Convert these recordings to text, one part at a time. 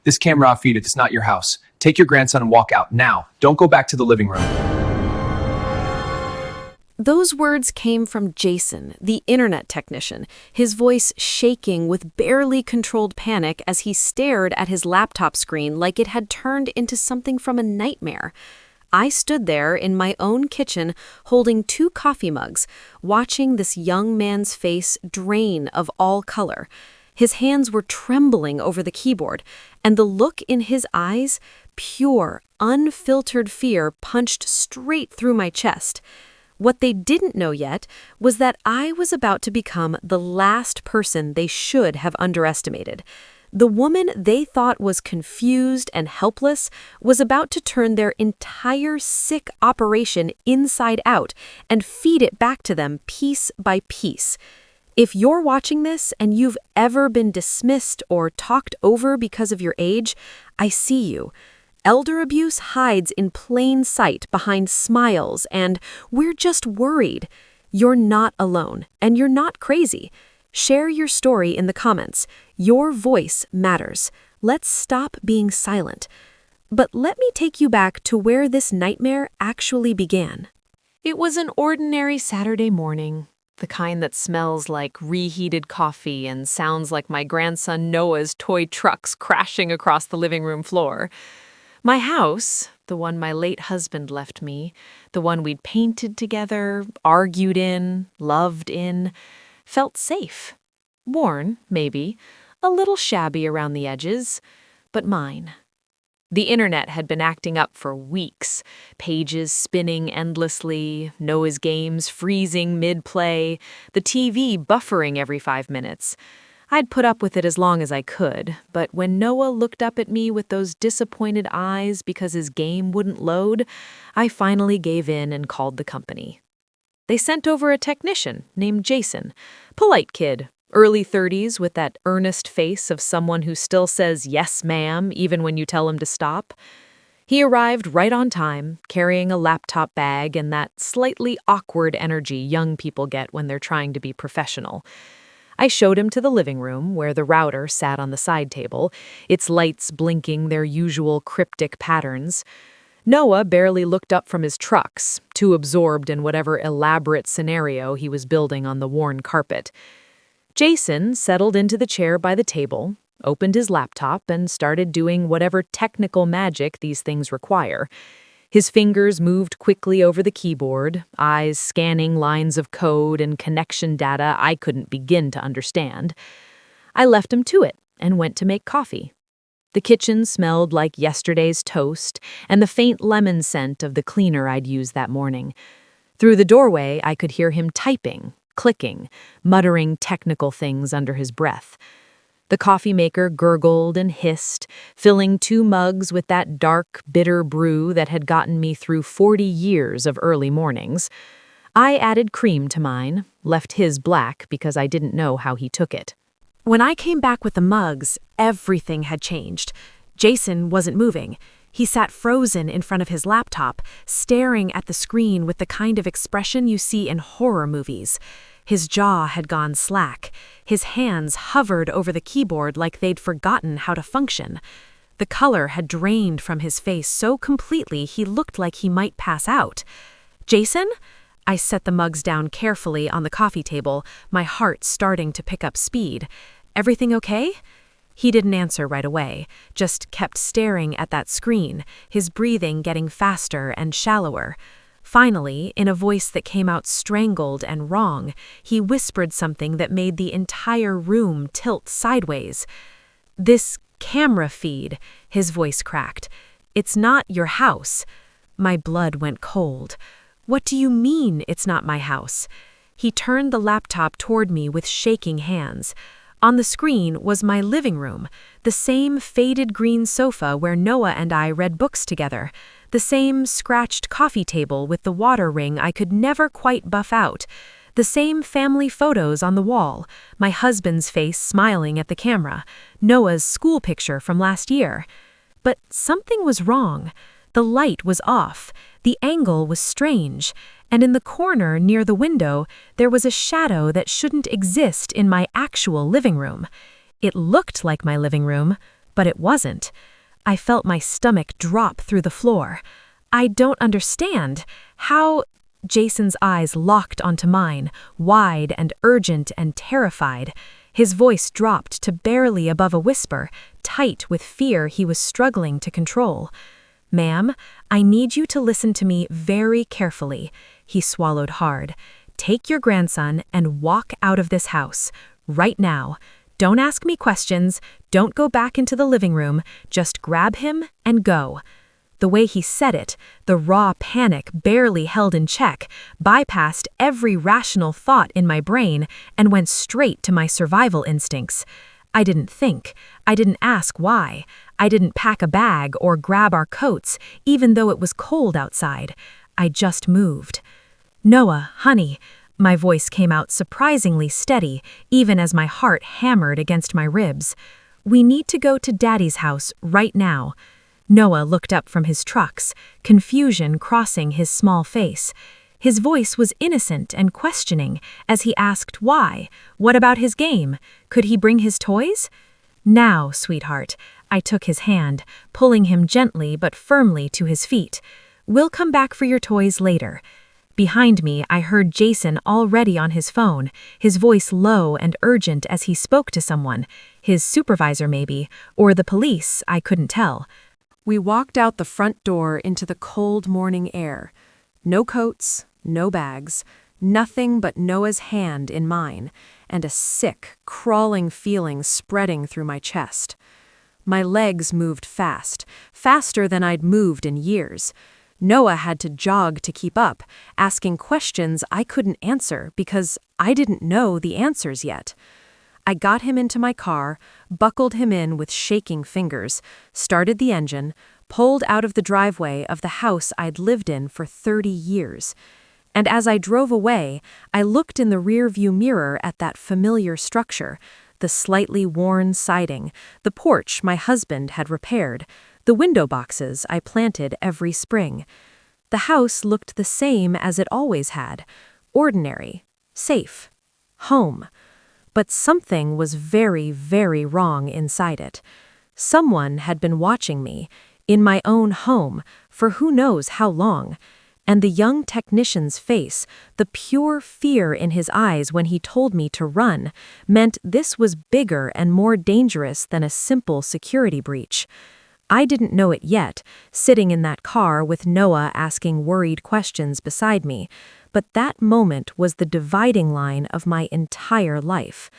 This camera off feed, it's not your house. Take your grandson and walk out now. Don't go back to the living room. Those words came from Jason, the internet technician, his voice shaking with barely controlled panic as he stared at his laptop screen like it had turned into something from a nightmare. I stood there in my own kitchen holding 2 coffee mugs, watching this young man's face drain of all color. His hands were trembling over the keyboard, and the look in his eyes, pure, unfiltered fear, punched straight through my chest. What they didn't know yet was that I was about to become the last person they should have underestimated. The woman they thought was confused and helpless was about to turn their entire sick operation inside out and feed it back to them piece by piece. If you're watching this and you've ever been dismissed or talked over because of your age, I see you. Elder abuse hides in plain sight behind smiles and "we're just worried." You're not alone, and you're not crazy. Share your story in the comments. Your voice matters. Let's stop being silent. But let me take you back to where this nightmare actually began. It was an ordinary Saturday morning, the kind that smells like reheated coffee and sounds like my grandson Noah's toy trucks crashing across the living room floor. My house, the one my late husband left me, the one we'd painted together, argued in, loved in, felt safe. Worn, maybe, a little shabby around the edges, but mine. The internet had been acting up for weeks, pages spinning endlessly, Noah's games freezing mid-play, the TV buffering every 5 minutes. I'd put up with it as long as I could, but when Noah looked up at me with those disappointed eyes because his game wouldn't load, I finally gave in and called the company. They sent over a technician named Jason, polite kid, early 30s with that earnest face of someone who still says yes, ma'am, even when you tell him to stop. He arrived right on time, carrying a laptop bag and that slightly awkward energy young people get when they're trying to be professional. I showed him to the living room, where the router sat on the side table, its lights blinking their usual cryptic patterns. Noah barely looked up from his trucks, too absorbed in whatever elaborate scenario he was building on the worn carpet. Jason settled into the chair by the table, opened his laptop, and started doing whatever technical magic these things require. His fingers moved quickly over the keyboard, eyes scanning lines of code and connection data I couldn't begin to understand. I left him to it and went to make coffee. The kitchen smelled like yesterday's toast and the faint lemon scent of the cleaner I'd used that morning. Through the doorway, I could hear him typing, clicking, muttering technical things under his breath. The coffee maker gurgled and hissed, filling 2 mugs with that dark, bitter brew that had gotten me through 40 years of early mornings. I added cream to mine, left his black because I didn't know how he took it. When I came back with the mugs, everything had changed. Jason wasn't moving. He sat frozen in front of his laptop, staring at the screen with the kind of expression you see in horror movies. His jaw had gone slack. His hands hovered over the keyboard like they'd forgotten how to function. The color had drained from his face so completely he looked like he might pass out. "Jason?" I set the mugs down carefully on the coffee table, my heart starting to pick up speed. "Everything okay?" He didn't answer right away, just kept staring at that screen, his breathing getting faster and shallower. Finally, in a voice that came out strangled and wrong, he whispered something that made the entire room tilt sideways. "This camera feed," his voice cracked. "It's not your house." My blood went cold. "What do you mean it's not my house?" He turned the laptop toward me with shaking hands. On the screen was my living room, the same faded green sofa where Noah and I read books together, the same scratched coffee table with the water ring I could never quite buff out, the same family photos on the wall, my husband's face smiling at the camera, Noah's school picture from last year. But something was wrong. The light was off, the angle was strange, and in the corner near the window, there was a shadow that shouldn't exist in my actual living room. It looked like my living room, But it wasn't. I felt my stomach drop through the floor. I don't understand. How... Jason's eyes locked onto mine, wide and urgent and terrified. His voice dropped to barely above a whisper, tight with fear he was struggling to control. "Ma'am, I need you to listen to me very carefully." He swallowed hard. "Take your grandson and walk out of this house. Right now. Don't ask me questions. Don't go back into the living room. Just grab him and go." The way he said it, the raw panic barely held in check, bypassed every rational thought in my brain and went straight to my survival instincts. I didn't think. I didn't ask why. I didn't pack a bag or grab our coats, even though it was cold outside. I just moved. "Noah, honey," my voice came out surprisingly steady, even as my heart hammered against my ribs. "We need to go to Daddy's house right now." Noah looked up from his trucks, confusion crossing his small face. His voice was innocent and questioning as he asked why. What about his game? Could he bring his toys? "Now, sweetheart." I took his hand, pulling him gently but firmly to his feet. "We'll come back for your toys later." Behind me, I heard Jason already on his phone, his voice low and urgent as he spoke to someone. His supervisor maybe, or the police, I couldn't tell. We walked out the front door into the cold morning air. No coats, no bags, nothing but Noah's hand in mine, and a sick, crawling feeling spreading through my chest. My legs moved fast, faster than I'd moved in years. Noah had to jog to keep up, asking questions I couldn't answer because I didn't know the answers yet. I got him into my car, buckled him in with shaking fingers, started the engine, pulled out of the driveway of the house I'd lived in for 30 years. And as I drove away, I looked in the rearview mirror at that familiar structure, the slightly worn siding, the porch my husband had repaired, the window boxes I planted every spring. The house looked the same as it always had, ordinary, safe, home. But something was very, very wrong inside it. Someone had been watching me, in my own home, for who knows how long. And the young technician's face, the pure fear in his eyes when he told me to run, meant this was bigger and more dangerous than a simple security breach. I didn't know it yet, sitting in that car with Noah asking worried questions beside me, but that moment was the dividing line of my entire life.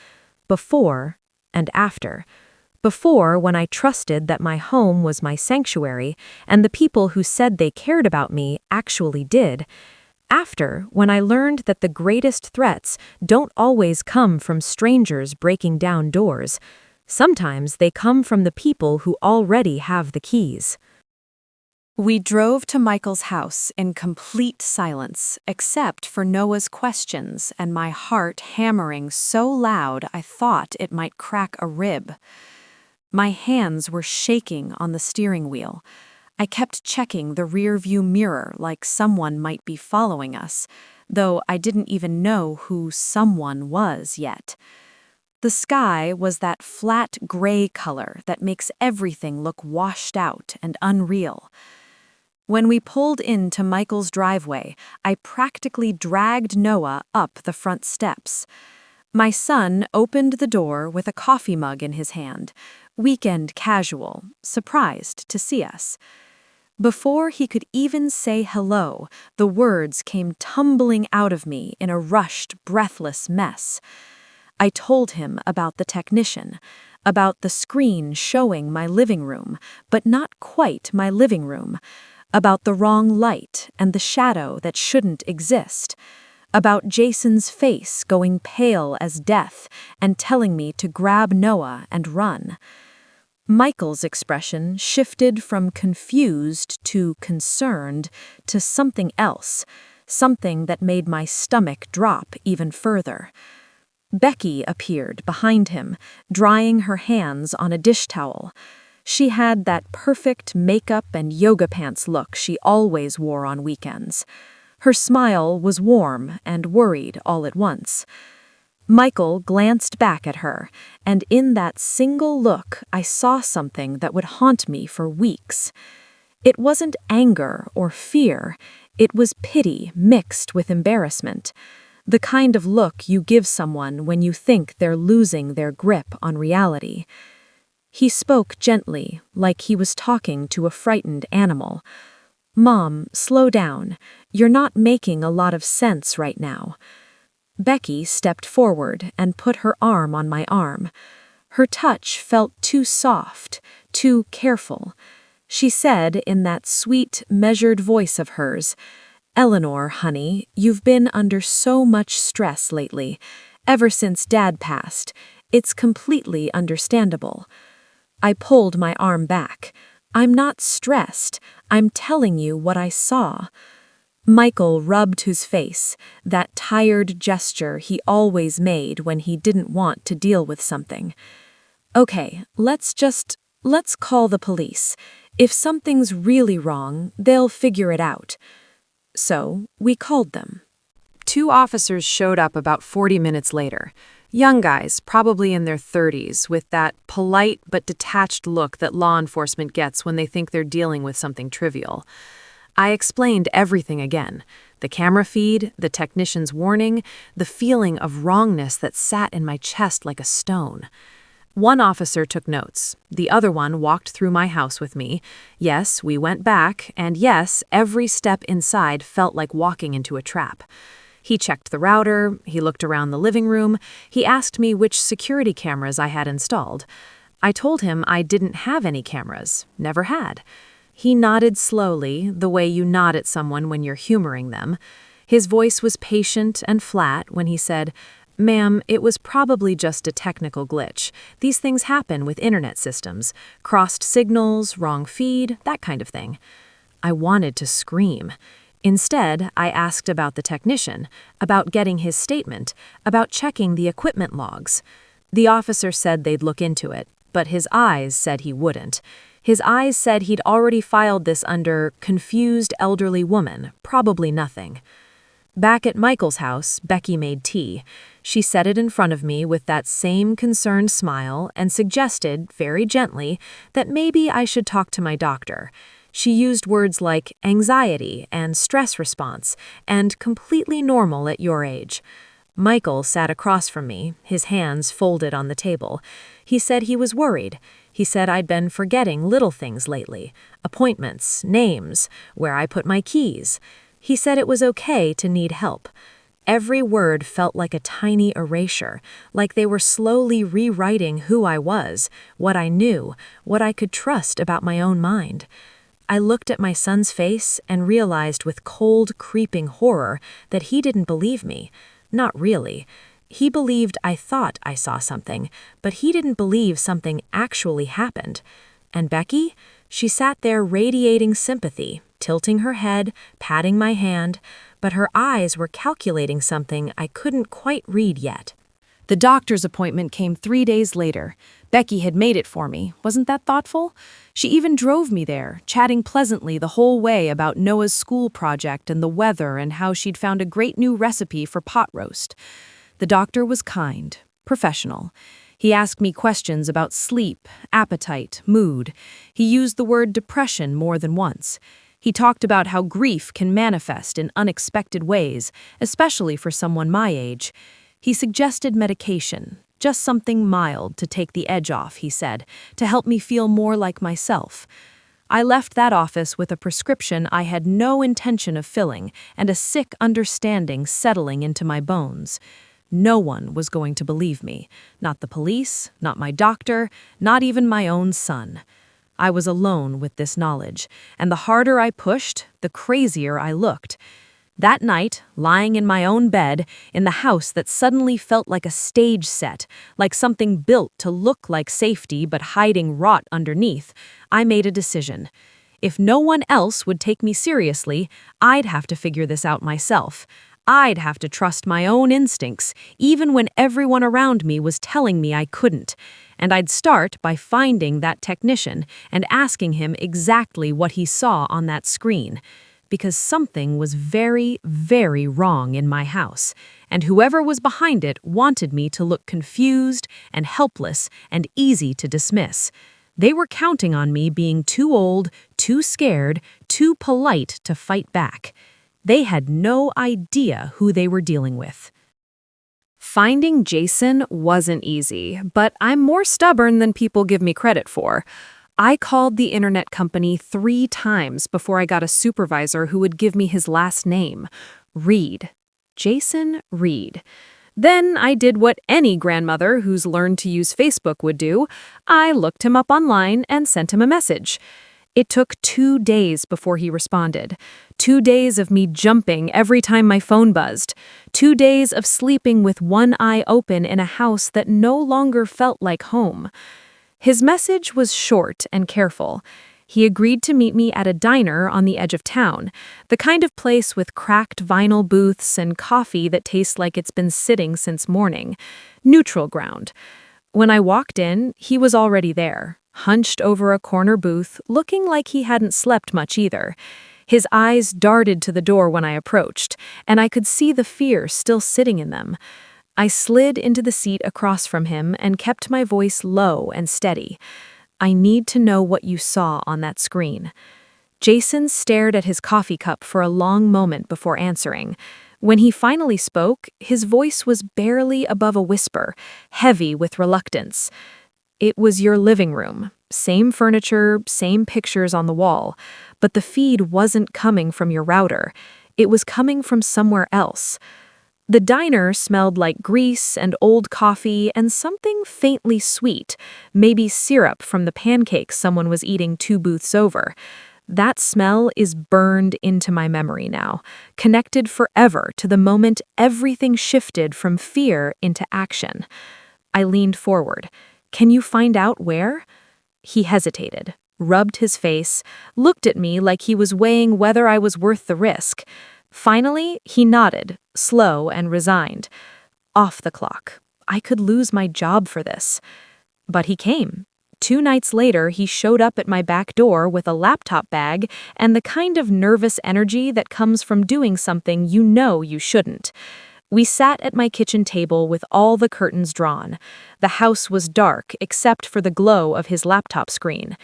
Before and after. Before, when I trusted that my home was my sanctuary, and the people who said they cared about me actually did. After, when I learned that the greatest threats don't always come from strangers breaking down doors. Sometimes they come from the people who already have the keys. We drove to Michael's house in complete silence, except for Noah's questions and my heart hammering so loud I thought it might crack a rib. My hands were shaking on the steering wheel. I kept checking the rear-view mirror like someone might be following us, though I didn't even know who someone was yet. The sky was that flat gray color that makes everything look washed out and unreal. When we pulled into Michael's driveway, I practically dragged Noah up the front steps. My son opened the door with a coffee mug in his hand, weekend casual, surprised to see us. Before he could even say hello, the words came tumbling out of me in a rushed, breathless mess. I told him about the technician, about the screen showing my living room, but not quite my living room, about the wrong light and the shadow that shouldn't exist, about Jason's face going pale as death and telling me to grab Noah and run. Michael's expression shifted from confused to concerned to something else, something that made my stomach drop even further. Becky appeared behind him, drying her hands on a dish towel. She had that perfect makeup and yoga pants look she always wore on weekends. Her smile was warm and worried all at once. Michael glanced back at her, and in that single look, I saw something that would haunt me for weeks. It wasn't anger or fear, it was pity mixed with embarrassment. The kind of look you give someone when you think they're losing their grip on reality. He spoke gently, like he was talking to a frightened animal. "Mom, slow down. You're not making a lot of sense right now." Becky stepped forward and put her arm on my arm. Her touch felt too soft, too careful. She said in that sweet, measured voice of hers, "Eleanor, honey, you've been under so much stress lately. Ever since Dad passed. It's completely understandable." I pulled my arm back. "I'm not stressed. I'm telling you what I saw." Michael rubbed his face, that tired gesture he always made when he didn't want to deal with something. "Okay, let's call the police. If something's really wrong, they'll figure it out." So, we called them. 2 officers showed up about 40 minutes later. Young guys, probably in their 30s, with that polite but detached look that law enforcement gets when they think they're dealing with something trivial. I explained everything again. The camera feed, the technician's warning, the feeling of wrongness that sat in my chest like a stone. One officer took notes. The other one walked through my house with me. Yes, we went back, and yes, every step inside felt like walking into a trap. He checked the router, he looked around the living room, he asked me which security cameras I had installed. I told him I didn't have any cameras, never had. He nodded slowly, the way you nod at someone when you're humoring them. His voice was patient and flat when he said, "Ma'am, it was probably just a technical glitch. These things happen with internet systems. Crossed signals, wrong feed, that kind of thing." I wanted to scream. Instead, I asked about the technician, about getting his statement, about checking the equipment logs. The officer said they'd look into it, but his eyes said he wouldn't. His eyes said he'd already filed this under confused elderly woman, probably nothing. Back at Michael's house, Becky made tea. She set it in front of me with that same concerned smile and suggested, very gently, that maybe I should talk to my doctor. She used words like anxiety and stress response and completely normal at your age. Michael sat across from me, his hands folded on the table. He said he was worried. He said I'd been forgetting little things lately, appointments, names, where I put my keys. He said it was okay to need help. Every word felt like a tiny erasure, like they were slowly rewriting who I was, what I knew, what I could trust about my own mind. I looked at my son's face and realized with cold, creeping horror that he didn't believe me. Not really. He believed I thought I saw something, but he didn't believe something actually happened. And Becky? She sat there radiating sympathy, tilting her head, patting my hand, but her eyes were calculating something I couldn't quite read yet. The doctor's appointment came 3 days later. Becky had made it for me. Wasn't that thoughtful? She even drove me there, chatting pleasantly the whole way about Noah's school project and the weather and how she'd found a great new recipe for pot roast. The doctor was kind, professional. He asked me questions about sleep, appetite, mood. He used the word depression more than once. He talked about how grief can manifest in unexpected ways, especially for someone my age. He suggested medication, just something mild to take the edge off, he said, to help me feel more like myself. I left that office with a prescription I had no intention of filling and a sick understanding settling into my bones. No one was going to believe me. Not the police, not my doctor, not even my own son. I was alone with this knowledge, and the harder I pushed, the crazier I looked. That night, lying in my own bed, in the house that suddenly felt like a stage set, like something built to look like safety but hiding rot underneath, I made a decision. If no one else would take me seriously, I'd have to figure this out myself. I'd have to trust my own instincts, even when everyone around me was telling me I couldn't. And I'd start by finding that technician and asking him exactly what he saw on that screen. because something was very, very wrong in my house, and whoever was behind it wanted me to look confused and helpless and easy to dismiss. They were counting on me being too old, too scared, too polite to fight back. They had no idea who they were dealing with. Finding Jason wasn't easy, but I'm more stubborn than people give me credit for. I called the internet company 3 times before I got a supervisor who would give me his last name, Reed. Jason Reed. Then I did what any grandmother who's learned to use Facebook would do. I looked him up online and sent him a message. It took 2 days before he responded. 2 days of me jumping every time my phone buzzed. 2 days of sleeping with one eye open in a house that no longer felt like home. His message was short and careful. He agreed to meet me at a diner on the edge of town, the kind of place with cracked vinyl booths and coffee that tastes like it's been sitting since morning. Neutral ground. When I walked in, he was already there, hunched over a corner booth, looking like he hadn't slept much either. His eyes darted to the door when I approached, and I could see the fear still sitting in them. I slid into the seat across from him and kept my voice low and steady. I need to know what you saw on that screen. Jason stared at his coffee cup for a long moment before answering. When he finally spoke, his voice was barely above a whisper, heavy with reluctance. It was your living room. Same furniture, same pictures on the wall. But the feed wasn't coming from your router. It was coming from somewhere else. The diner smelled like grease and old coffee and something faintly sweet, maybe syrup from the pancakes someone was eating 2 booths over. That smell is burned into my memory now, connected forever to the moment everything shifted from fear into action. I leaned forward. Can you find out where? He hesitated, rubbed his face, looked at me like he was weighing whether I was worth the risk. Finally, he nodded, slow and resigned. Off the clock. I could lose my job for this. But he came. 2 nights later, he showed up at my back door with a laptop bag and the kind of nervous energy that comes from doing something you know you shouldn't. We sat at my kitchen table with all the curtains drawn. The house was dark except for the glow of his laptop screen.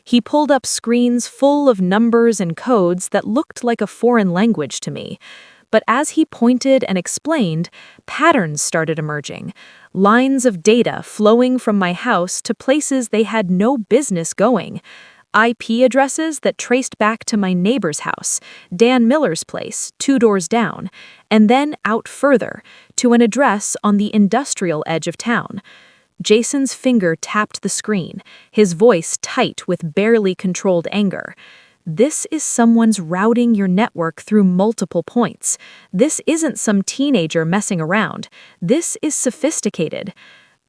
He pulled up screens full of numbers and codes that looked like a foreign language to me. But as he pointed and explained, patterns started emerging. Lines of data flowing from my house to places they had no business going. IP addresses that traced back to my neighbor's house, Dan Miller's place, 2 doors down, and then out further, to an address on the industrial edge of town. Jason's finger tapped the screen, his voice tight with barely controlled anger. This is someone's routing your network through multiple points. This isn't some teenager messing around. This is sophisticated.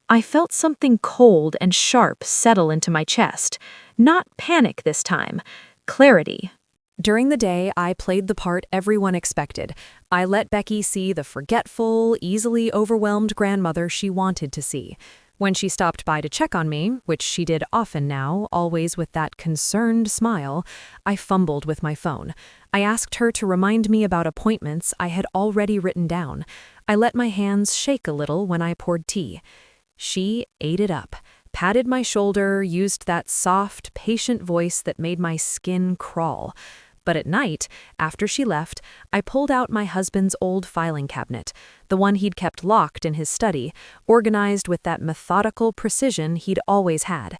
I felt something cold and sharp settle into my chest. Not panic this time. Clarity. During the day, I played the part everyone expected. I let Becky see the forgetful, easily overwhelmed grandmother she wanted to see. When she stopped by to check on me, which she did often now, always with that concerned smile, I fumbled with my phone. I asked her to remind me about appointments I had already written down. I let my hands shake a little when I poured tea. She ate it up, patted my shoulder, used that soft, patient voice that made my skin crawl. But at night, after she left, I pulled out my husband's old filing cabinet, the one he'd kept locked in his study, organized with that methodical precision he'd always had.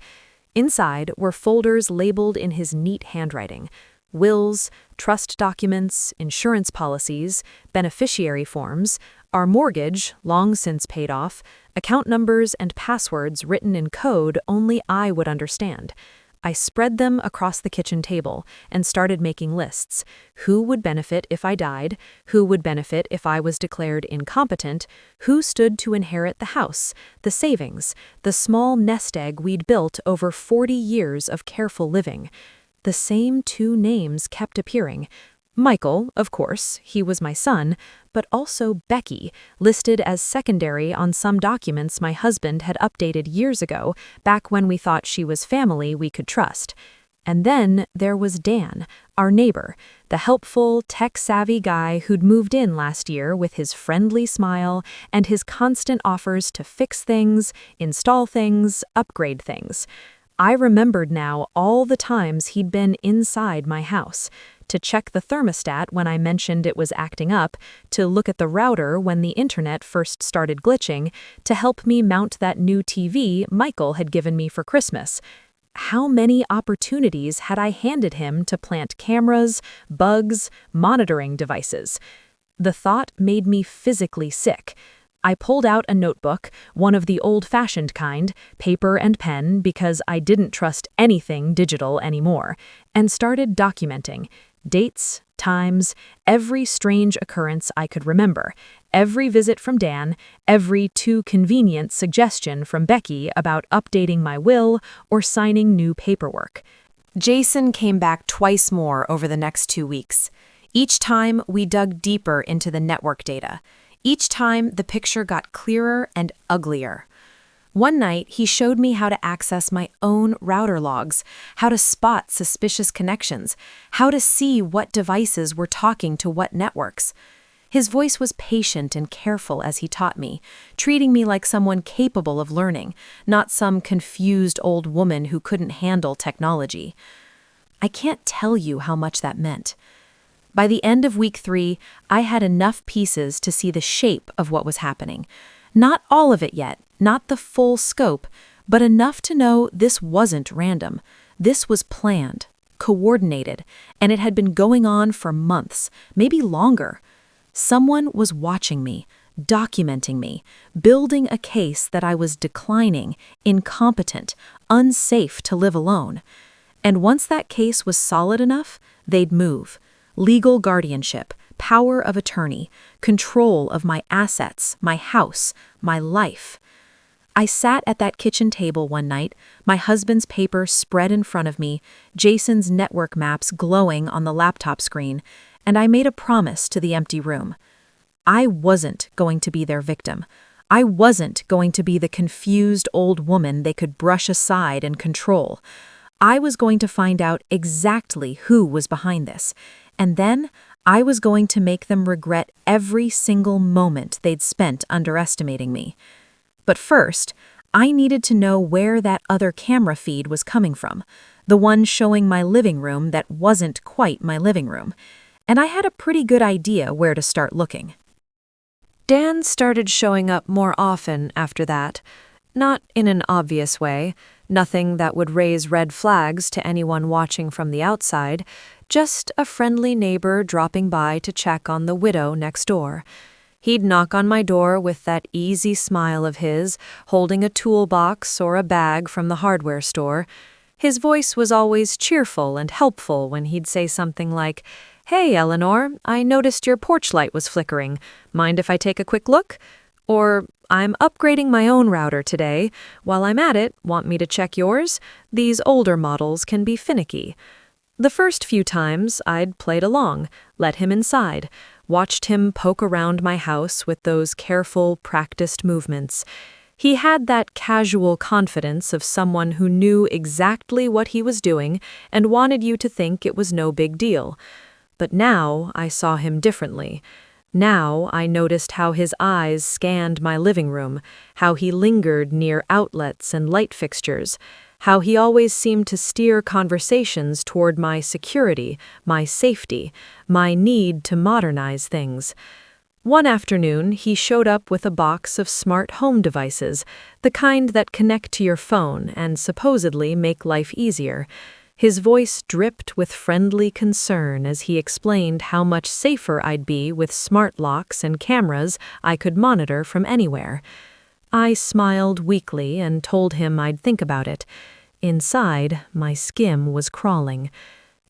Inside were folders labeled in his neat handwriting: wills, trust documents, insurance policies, beneficiary forms, our mortgage, long since paid off, account numbers and passwords written in code only I would understand. I spread them across the kitchen table and started making lists. Who would benefit if I died? Who would benefit if I was declared incompetent? Who stood to inherit the house, the savings, the small nest egg we'd built over 40 years of careful living? The same 2 names kept appearing. Michael, of course, he was my son, but also Becky, listed as secondary on some documents my husband had updated years ago, back when we thought she was family we could trust. And then there was Dan, our neighbor, the helpful, tech-savvy guy who'd moved in last year with his friendly smile and his constant offers to fix things, install things, upgrade things. I remembered now all the times he'd been inside my house, to check the thermostat when I mentioned it was acting up, to look at the router when the internet first started glitching, to help me mount that new TV Michael had given me for Christmas. How many opportunities had I handed him to plant cameras, bugs, monitoring devices? The thought made me physically sick. I pulled out a notebook, one of the old-fashioned kind, paper and pen because I didn't trust anything digital anymore, and started documenting dates, times, every strange occurrence I could remember, every visit from Dan, every too convenient suggestion from Becky about updating my will or signing new paperwork. Jason came back twice more over the next 2 weeks. Each time, we dug deeper into the network data. Each time, the picture got clearer and uglier. One night, he showed me how to access my own router logs, how to spot suspicious connections, how to see what devices were talking to what networks. His voice was patient and careful as he taught me, treating me like someone capable of learning, not some confused old woman who couldn't handle technology. I can't tell you how much that meant. By the end of week 3, I had enough pieces to see the shape of what was happening. Not all of it yet, not the full scope, but enough to know this wasn't random. This was planned, coordinated, and it had been going on for months, maybe longer. Someone was watching me, documenting me, building a case that I was declining, incompetent, unsafe to live alone. And once that case was solid enough, they'd move. Legal guardianship, power of attorney, control of my assets, my house, my life. I sat at that kitchen table one night, my husband's paper spread in front of me, Jason's network maps glowing on the laptop screen, and I made a promise to the empty room. I wasn't going to be their victim. I wasn't going to be the confused old woman they could brush aside and control. I was going to find out exactly who was behind this, and then I was going to make them regret every single moment they'd spent underestimating me. But first, I needed to know where that other camera feed was coming from, the one showing my living room that wasn't quite my living room, and I had a pretty good idea where to start looking. Dan started showing up more often after that, not in an obvious way, nothing that would raise red flags to anyone watching from the outside, just a friendly neighbor dropping by to check on the widow next door. He'd knock on my door with that easy smile of his, holding a toolbox or a bag from the hardware store. His voice was always cheerful and helpful when he'd say something like, "Hey, Eleanor, I noticed your porch light was flickering. Mind if I take a quick look?" Or, "I'm upgrading my own router today. While I'm at it, want me to check yours? These older models can be finicky." The first few times, I'd played along, let him inside, watched him poke around my house with those careful, practiced movements. He had that casual confidence of someone who knew exactly what he was doing and wanted you to think it was no big deal. But now I saw him differently. Now I noticed how his eyes scanned my living room, how he lingered near outlets and light fixtures, how he always seemed to steer conversations toward my security, my safety, my need to modernize things. One afternoon, he showed up with a box of smart home devices, the kind that connect to your phone and supposedly make life easier. His voice dripped with friendly concern as he explained how much safer I'd be with smart locks and cameras I could monitor from anywhere. I smiled weakly and told him I'd think about it. Inside, my skin was crawling.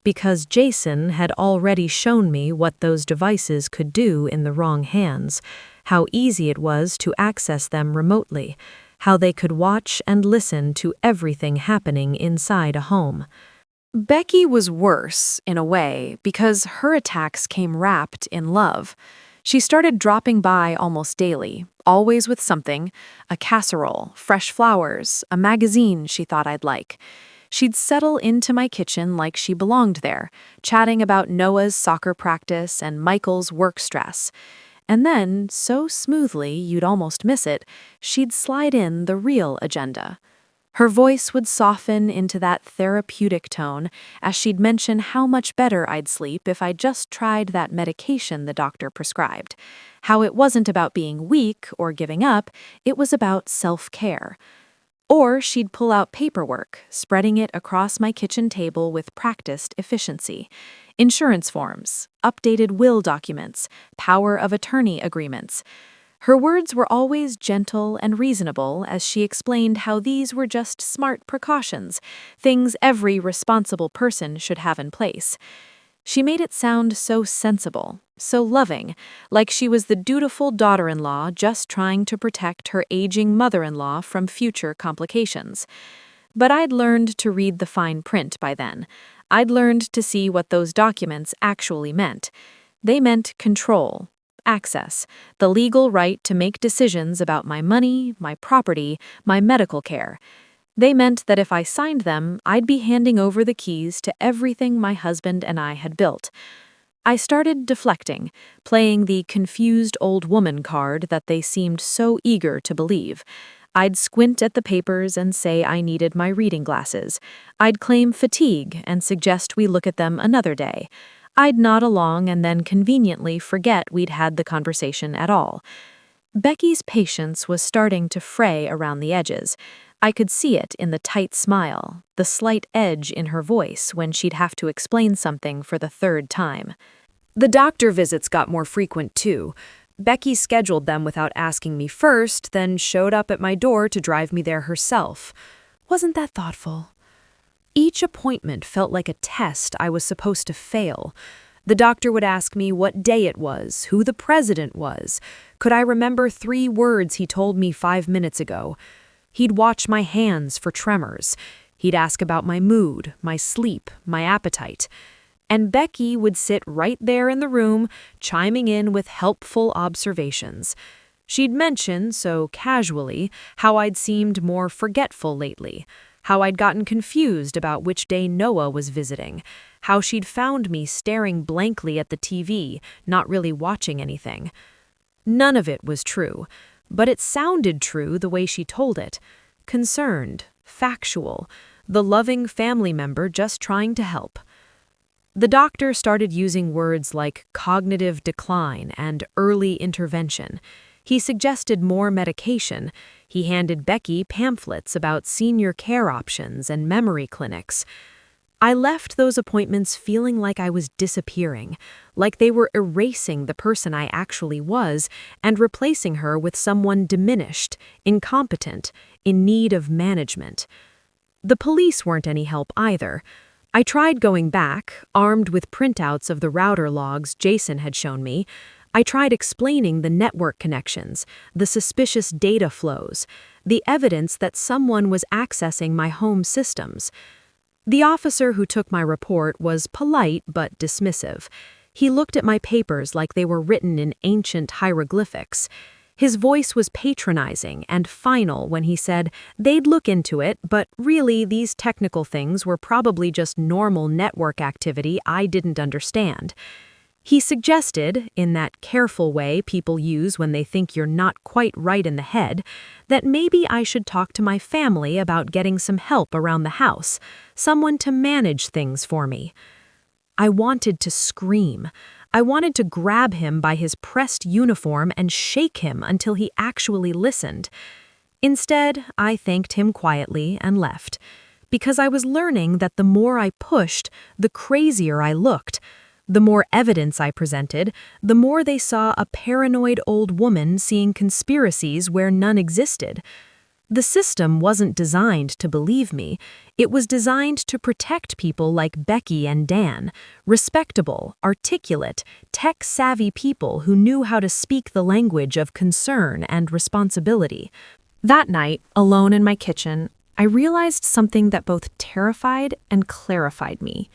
Because Jason had already shown me what those devices could do in the wrong hands, how easy it was to access them remotely, how they could watch and listen to everything happening inside a home. Becky was worse, in a way, because her attacks came wrapped in love. She started dropping by almost daily, always with something, a casserole, fresh flowers, a magazine she thought I'd like. She'd settle into my kitchen like she belonged there, chatting about Noah's soccer practice and Michael's work stress. And then, so smoothly you'd almost miss it, she'd slide in the real agenda. Her voice would soften into that therapeutic tone as she'd mention how much better I'd sleep if I just tried that medication the doctor prescribed. How it wasn't about being weak or giving up, it was about self-care. Or she'd pull out paperwork, spreading it across my kitchen table with practiced efficiency. Insurance forms, updated will documents, power of attorney agreements. Her words were always gentle and reasonable as she explained how these were just smart precautions, things every responsible person should have in place. She made it sound so sensible, so loving, like she was the dutiful daughter-in-law just trying to protect her aging mother-in-law from future complications. But I'd learned to read the fine print by then. I'd learned to see what those documents actually meant. They meant control, access, the legal right to make decisions about my money, my property, my medical care. They meant that if I signed them, I'd be handing over the keys to everything my husband and I had built. I started deflecting, playing the confused old woman card that they seemed so eager to believe. I'd squint at the papers and say I needed my reading glasses. I'd claim fatigue and suggest we look at them another day. I'd nod along and then conveniently forget we'd had the conversation at all. Becky's patience was starting to fray around the edges. I could see it in the tight smile, the slight edge in her voice when she'd have to explain something for the third time. The doctor visits got more frequent too. Becky scheduled them without asking me first, then showed up at my door to drive me there herself. Wasn't that thoughtful? Each appointment felt like a test I was supposed to fail. The doctor would ask me what day it was, who the president was. Could I remember 3 words he told me 5 minutes ago? He'd watch my hands for tremors. He'd ask about my mood, my sleep, my appetite. And Becky would sit right there in the room, chiming in with helpful observations. She'd mention, so casually, how I'd seemed more forgetful lately, how I'd gotten confused about which day Noah was visiting, how she'd found me staring blankly at the TV, not really watching anything. None of it was true, but it sounded true the way she told it. Concerned, factual, the loving family member just trying to help. The doctor started using words like cognitive decline and early intervention. He suggested more medication. He handed Becky pamphlets about senior care options and memory clinics. I left those appointments feeling like I was disappearing, like they were erasing the person I actually was and replacing her with someone diminished, incompetent, in need of management. The police weren't any help either. I tried going back, armed with printouts of the router logs Jason had shown me. I tried explaining the network connections, the suspicious data flows, the evidence that someone was accessing my home systems. The officer who took my report was polite but dismissive. He looked at my papers like they were written in ancient hieroglyphics. His voice was patronizing and final when he said they'd look into it, but really these technical things were probably just normal network activity I didn't understand. He suggested, in that careful way people use when they think you're not quite right in the head, that maybe I should talk to my family about getting some help around the house, someone to manage things for me. I wanted to scream. I wanted to grab him by his pressed uniform and shake him until he actually listened. Instead, I thanked him quietly and left, because I was learning that the more I pushed, the crazier I looked. The more evidence I presented, the more they saw a paranoid old woman seeing conspiracies where none existed. The system wasn't designed to believe me. It was designed to protect people like Becky and Dan, respectable, articulate, tech-savvy people who knew how to speak the language of concern and responsibility. That night, alone in my kitchen, I realized something that both terrified and clarified me.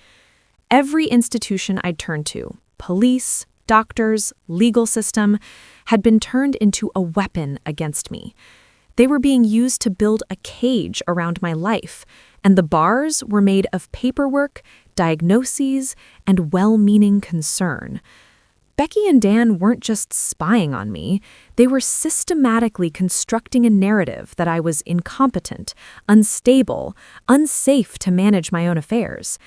Every institution I'd turned to, police, doctors, legal system, had been turned into a weapon against me. They were being used to build a cage around my life, and the bars were made of paperwork, diagnoses, and well-meaning concern. Becky and Dan weren't just spying on me, they were systematically constructing a narrative that I was incompetent, unstable, unsafe to manage my own affairs.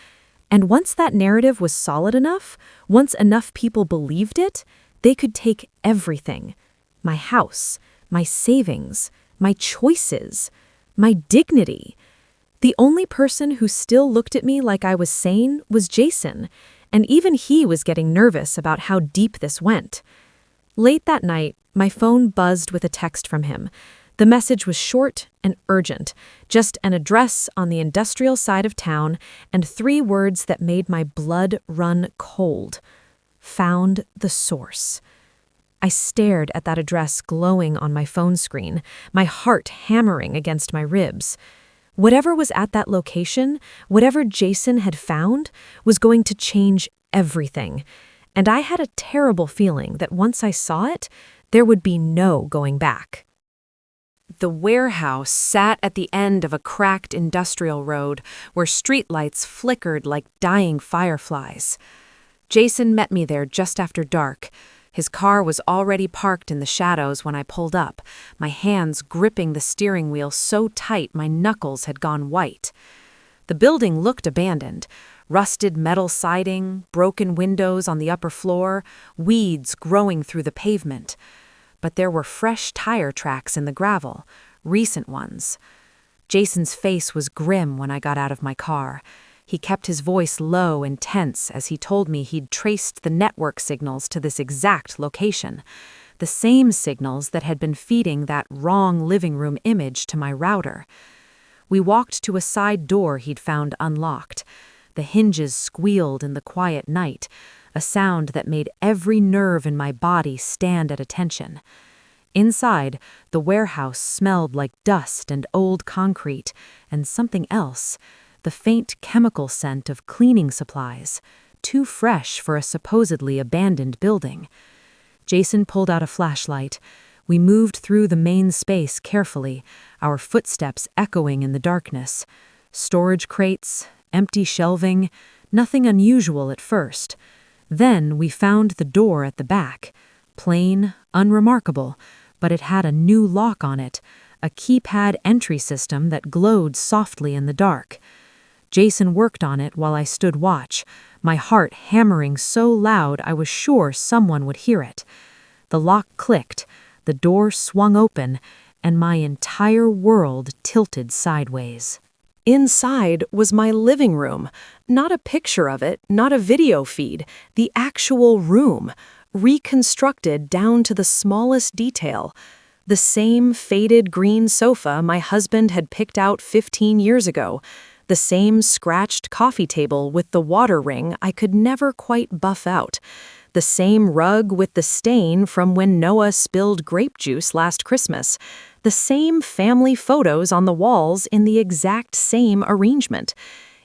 And once that narrative was solid enough, once enough people believed it, they could take everything. My house, my savings, my choices, my dignity. The only person who still looked at me like I was sane was Jason, and even he was getting nervous about how deep this went. Late that night, my phone buzzed with a text from him. The message was short and urgent, just an address on the industrial side of town and 3 words that made my blood run cold. Found the source. I stared at that address glowing on my phone screen, my heart hammering against my ribs. Whatever was at that location, whatever Jason had found, was going to change everything. And I had a terrible feeling that once I saw it, there would be no going back. The warehouse sat at the end of a cracked industrial road where streetlights flickered like dying fireflies. Jason met me there just after dark. His car was already parked in the shadows when I pulled up, my hands gripping the steering wheel so tight my knuckles had gone white. The building looked abandoned. Rusted metal siding, broken windows on the upper floor, weeds growing through the pavement. But there were fresh tire tracks in the gravel, recent ones. Jason's face was grim when I got out of my car. He kept his voice low and tense as he told me he'd traced the network signals to this exact location, the same signals that had been feeding that wrong living room image to my router. We walked to a side door he'd found unlocked. The hinges squealed in the quiet night, a sound that made every nerve in my body stand at attention. Inside, the warehouse smelled like dust and old concrete, and something else, the faint chemical scent of cleaning supplies, too fresh for a supposedly abandoned building. Jason pulled out a flashlight. We moved through the main space carefully, our footsteps echoing in the darkness. Storage crates, empty shelving, nothing unusual at first. Then we found the door at the back. Plain, unremarkable, but it had a new lock on it, a keypad entry system that glowed softly in the dark. Jason worked on it while I stood watch, my heart hammering so loud I was sure someone would hear it. The lock clicked, the door swung open, and my entire world tilted sideways. Inside was my living room. Not a picture of it, not a video feed, the actual room, reconstructed down to the smallest detail. The same faded green sofa my husband had picked out 15 years ago. The same scratched coffee table with the water ring I could never quite buff out. The same rug with the stain from when Noah spilled grape juice last Christmas. The same family photos on the walls in the exact same arrangement.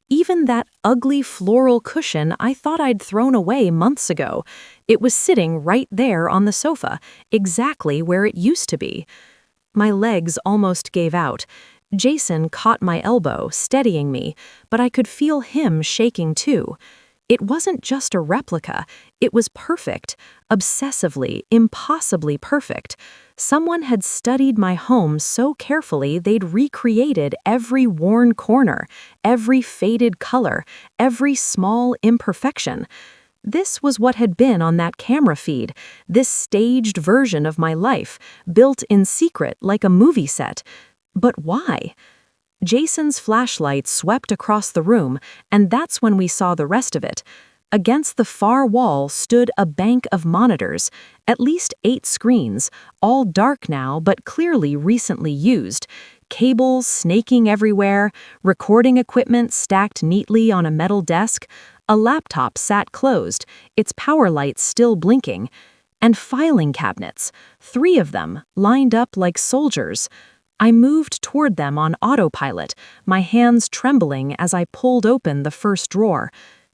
Even that ugly floral cushion I thought I'd thrown away months ago. It was sitting right there on the sofa, exactly where it used to be. My legs almost gave out. Jason caught my elbow, steadying me, but I could feel him shaking too. It wasn't just a replica, it was perfect, obsessively, impossibly perfect. Someone had studied my home so carefully they'd recreated every worn corner, every faded color, every small imperfection. This was what had been on that camera feed, this staged version of my life, built in secret like a movie set. But why? Jason's flashlight swept across the room, and that's when we saw the rest of it. Against the far wall stood a bank of monitors, at least 8 screens, all dark now but clearly recently used. Cables snaking everywhere, recording equipment stacked neatly on a metal desk, a laptop sat closed, its power lights still blinking, and filing cabinets, 3 of them, lined up like soldiers. I moved toward them on autopilot, my hands trembling as I pulled open the first drawer.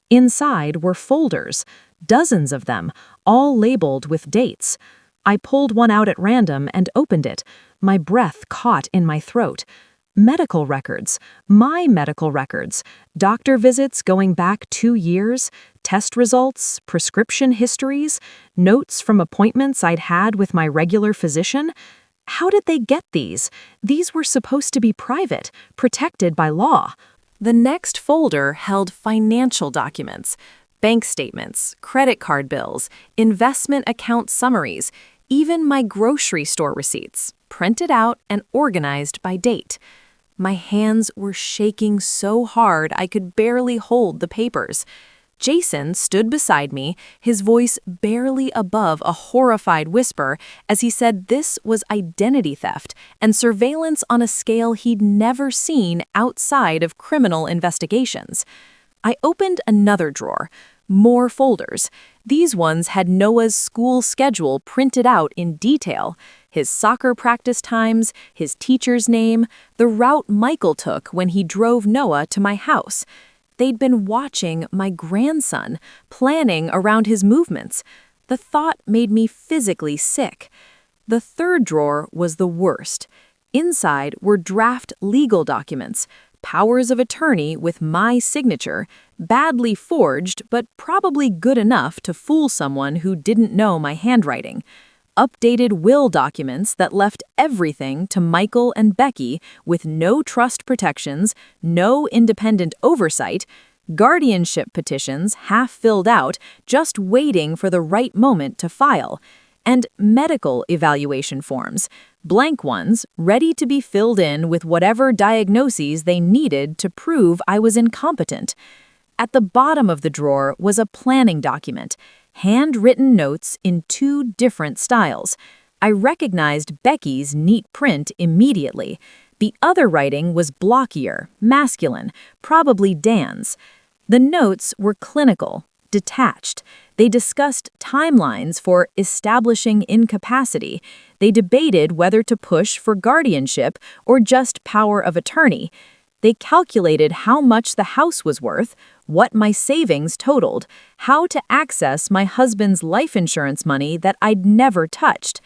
Inside were folders, dozens of them, all labeled with dates. I pulled one out at random and opened it, my breath caught in my throat. Medical records. My medical records. Doctor visits going back 2 years, test results, prescription histories, notes from appointments I'd had with my regular physician. How did they get these? These were supposed to be private, protected by law. The next folder held financial documents, bank statements, credit card bills, investment account summaries, even my grocery store receipts, printed out and organized by date. My hands were shaking so hard I could barely hold the papers. Jason stood beside me, his voice barely above a horrified whisper, as he said this was identity theft and surveillance on a scale he'd never seen outside of criminal investigations. I opened another drawer. More folders. These ones had Noah's school schedule printed out in detail. His soccer practice times, his teacher's name, the route Michael took when he drove Noah to my house. They'd been watching my grandson, planning around his movements. The thought made me physically sick. The third drawer was the worst. Inside were draft legal documents, powers of attorney with my signature, badly forged but probably good enough to fool someone who didn't know my handwriting. Updated will documents that left everything to Michael and Becky with no trust protections, no independent oversight, guardianship petitions half filled out, just waiting for the right moment to file, and medical evaluation forms, blank ones ready to be filled in with whatever diagnoses they needed to prove I was incompetent. At the bottom of the drawer was a planning document, handwritten notes in 2 different styles. I recognized Becky's neat print immediately. The other writing was blockier, masculine, probably Dan's. The notes were clinical, detached. They discussed timelines for establishing incapacity. They debated whether to push for guardianship or just power of attorney. They calculated how much the house was worth, what my savings totaled, how to access my husband's life insurance money that I'd never touched.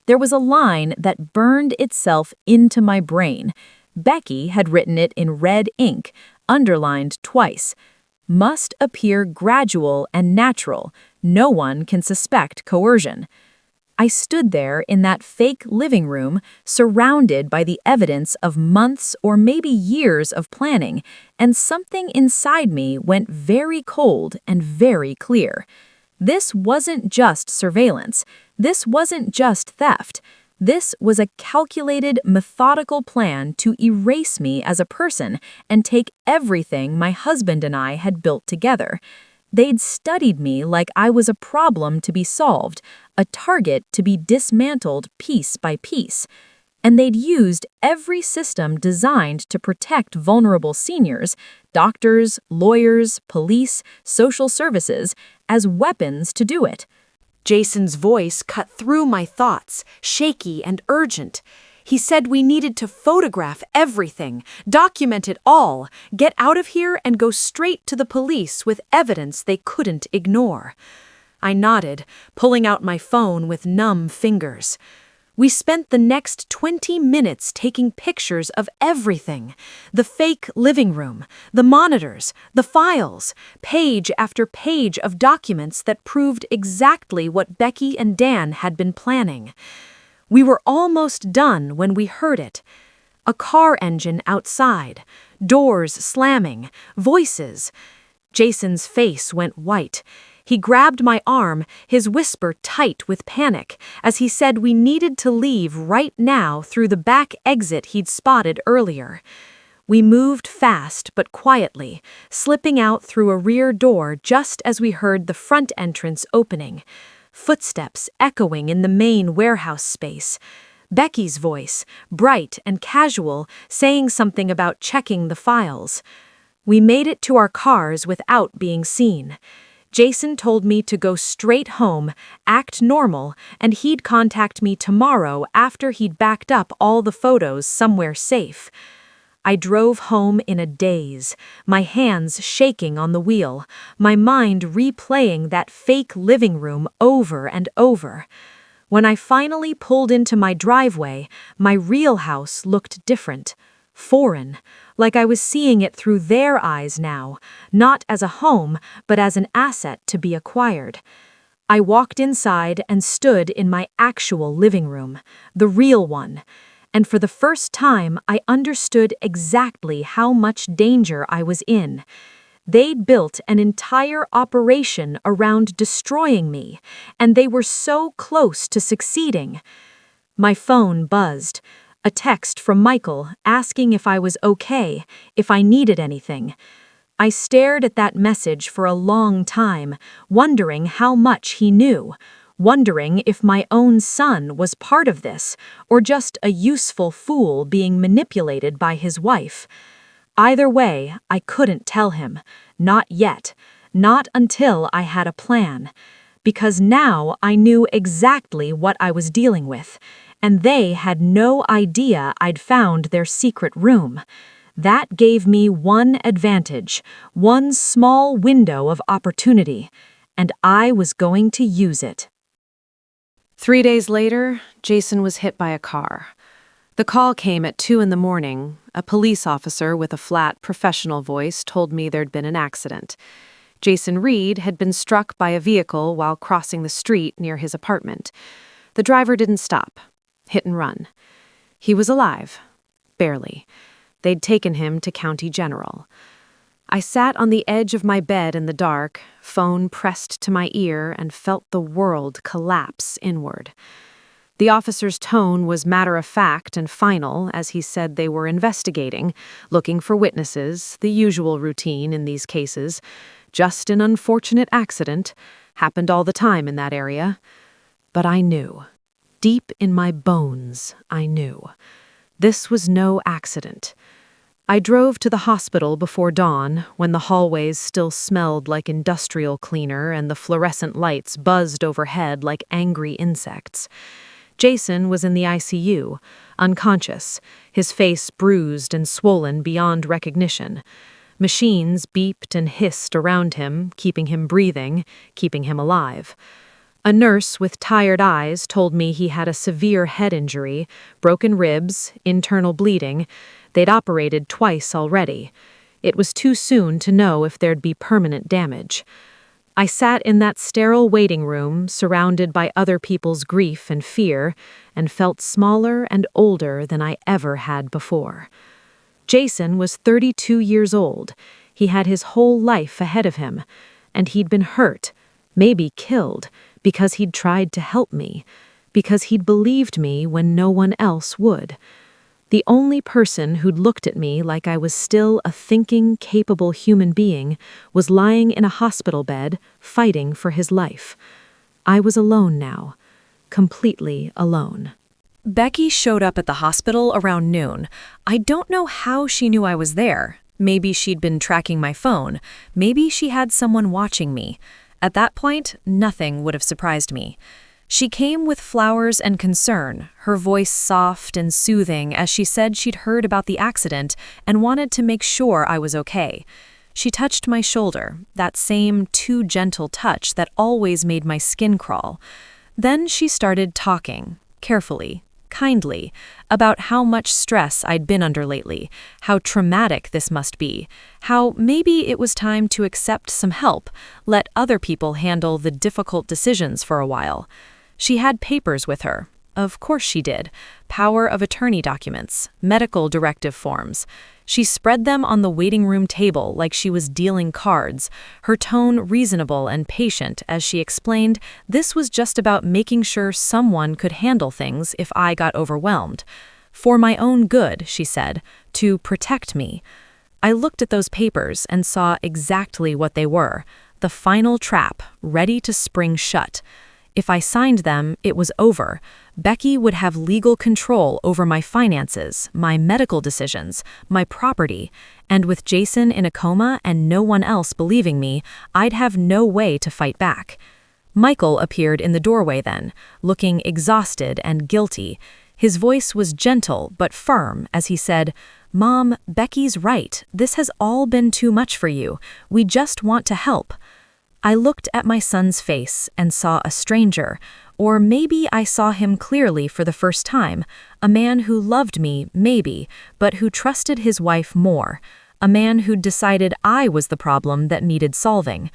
There was a line that burned itself into my brain. Becky had written it in red ink, underlined twice. Must appear gradual and natural. No one can suspect coercion. I stood there in that fake living room, surrounded by the evidence of months or maybe years of planning, and something inside me went very cold and very clear. This wasn't just surveillance. This wasn't just theft. This was a calculated, methodical plan to erase me as a person and take everything my husband and I had built together. They'd studied me like I was a problem to be solved, a target to be dismantled piece by piece. And they'd used every system designed to protect vulnerable seniors, doctors, lawyers, police, social services, as weapons to do it. Jason's voice cut through my thoughts, shaky and urgent. He said we needed to photograph everything, document it all, get out of here and go straight to the police with evidence they couldn't ignore. I nodded, pulling out my phone with numb fingers. We spent the next 20 minutes taking pictures of everything. The fake living room, the monitors, the files, page after page of documents that proved exactly what Becky and Dan had been planning. We were almost done when we heard it. A car engine outside, doors slamming, voices. Jason's face went white. He grabbed my arm, his whisper tight with panic, as he said we needed to leave right now through the back exit he'd spotted earlier. We moved fast but quietly, slipping out through a rear door just as we heard the front entrance opening. Footsteps echoing in the main warehouse space. Becky's voice, bright and casual, saying something about checking the files. We made it to our cars without being seen. Jason told me to go straight home, act normal, and he'd contact me tomorrow after he'd backed up all the photos somewhere safe. I drove home in a daze, my hands shaking on the wheel, my mind replaying that fake living room over and over. When I finally pulled into my driveway, my real house looked different. foreign, like I was seeing it through their eyes now, not as a home, but as an asset to be acquired. I walked inside and stood in my actual living room, the real one, and for the first time I understood exactly how much danger I was in. They'd built an entire operation around destroying me, and they were so close to succeeding. My phone buzzed. A text from Michael asking if I was okay, if I needed anything. I stared at that message for a long time, wondering how much he knew, wondering if my own son was part of this, or just a useful fool being manipulated by his wife. Either way, I couldn't tell him. Not yet. Not until I had a plan. Because now I knew exactly what I was dealing with, and they had no idea I'd found their secret room. That gave me one advantage, one small window of opportunity, and I was going to use it. 3 days later, Jason was hit by a car. The call came at 2 a.m. A police officer with a flat, professional voice told me there'd been an accident. Jason Reed had been struck by a vehicle while crossing the street near his apartment. The driver didn't stop. Hit and run. He was alive. Barely. They'd taken him to County General. I sat on the edge of my bed in the dark, phone pressed to my ear, and felt the world collapse inward. The officer's tone was matter-of-fact and final as he said they were investigating, looking for witnesses, the usual routine in these cases. Just an unfortunate accident. Happened all the time in that area. But I knew. Deep in my bones, I knew. This was no accident. I drove to the hospital before dawn, when the hallways still smelled like industrial cleaner and the fluorescent lights buzzed overhead like angry insects. Jason was in the ICU, unconscious, his face bruised and swollen beyond recognition. Machines beeped and hissed around him, keeping him breathing, keeping him alive. A nurse with tired eyes told me he had a severe head injury, broken ribs, internal bleeding. They'd operated twice already. It was too soon to know if there'd be permanent damage. I sat in that sterile waiting room, surrounded by other people's grief and fear, and felt smaller and older than I ever had before. Jason was 32 years old. He had his whole life ahead of him, and he'd been hurt, maybe killed, because he'd tried to help me, because he'd believed me when no one else would. The only person who'd looked at me like I was still a thinking, capable human being was lying in a hospital bed, fighting for his life. I was alone now, completely alone. Becky showed up at the hospital around noon. I don't know how she knew I was there. Maybe she'd been tracking my phone. Maybe she had someone watching me. At that point, nothing would have surprised me. She came with flowers and concern, her voice soft and soothing as she said she'd heard about the accident and wanted to make sure I was okay. She touched my shoulder, that same too gentle touch that always made my skin crawl. Then she started talking, carefully, kindly, about how much stress I'd been under lately, how traumatic this must be, how maybe it was time to accept some help, let other people handle the difficult decisions for a while. She had papers with her. Of course she did. Power of attorney documents, medical directive forms. She spread them on the waiting room table like she was dealing cards, her tone reasonable and patient as she explained this was just about making sure someone could handle things if I got overwhelmed. For my own good, she said, to protect me. I looked at those papers and saw exactly what they were, the final trap, ready to spring shut. If I signed them, it was over. Becky would have legal control over my finances, my medical decisions, my property, and with Jason in a coma and no one else believing me, I'd have no way to fight back. Michael appeared in the doorway then, looking exhausted and guilty. His voice was gentle but firm as he said, "Mom, Becky's right. This has all been too much for you. We just want to help." I looked at my son's face and saw a stranger, or maybe I saw him clearly for the first time, a man who loved me, maybe, but who trusted his wife more, a man who'd decided I was the problem that needed solving.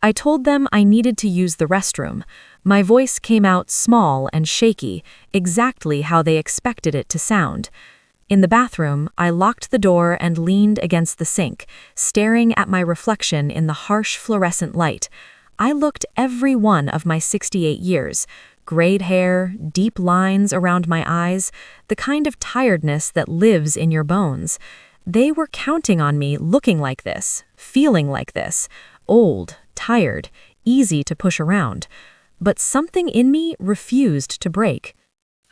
I told them I needed to use the restroom. My voice came out small and shaky, exactly how they expected it to sound. In the bathroom, I locked the door and leaned against the sink, staring at my reflection in the harsh fluorescent light. I looked every one of my 68 years. Grayed hair, deep lines around my eyes, the kind of tiredness that lives in your bones. They were counting on me looking like this, feeling like this, old, tired, easy to push around. But something in me refused to break.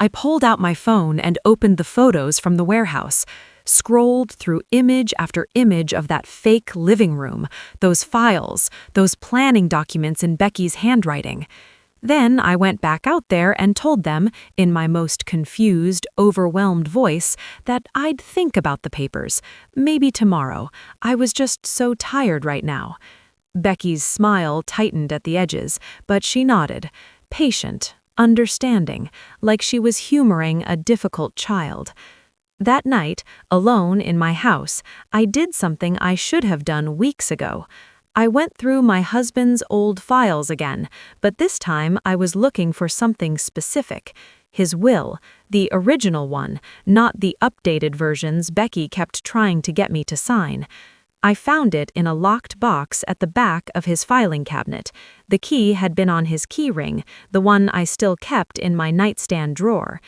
I pulled out my phone and opened the photos from the warehouse, scrolled through image after image of that fake living room, those files, those planning documents in Becky's handwriting. Then I went back out there and told them, in my most confused, overwhelmed voice, that I'd think about the papers, maybe tomorrow. I was just so tired right now. Becky's smile tightened at the edges, but she nodded, patient, understanding, like she was humoring a difficult child. That night, alone in my house, I did something I should have done weeks ago. I went through my husband's old files again, but this time I was looking for something specific. His will, the original one, not the updated versions Becky kept trying to get me to sign. I found it in a locked box at the back of his filing cabinet. The key had been on his key ring, the one I still kept in my nightstand drawer.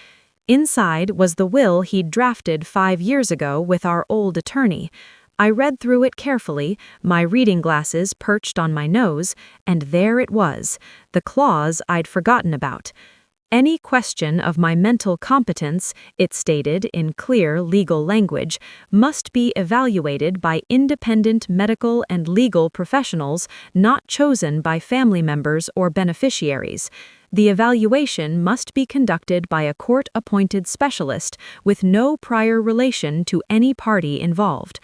Inside was the will he'd drafted 5 years ago with our old attorney. I read through it carefully, my reading glasses perched on my nose, and there it was, the clause I'd forgotten about. Any question of my mental competence, it stated in clear legal language, must be evaluated by independent medical and legal professionals not chosen by family members or beneficiaries. The evaluation must be conducted by a court-appointed specialist with no prior relation to any party involved.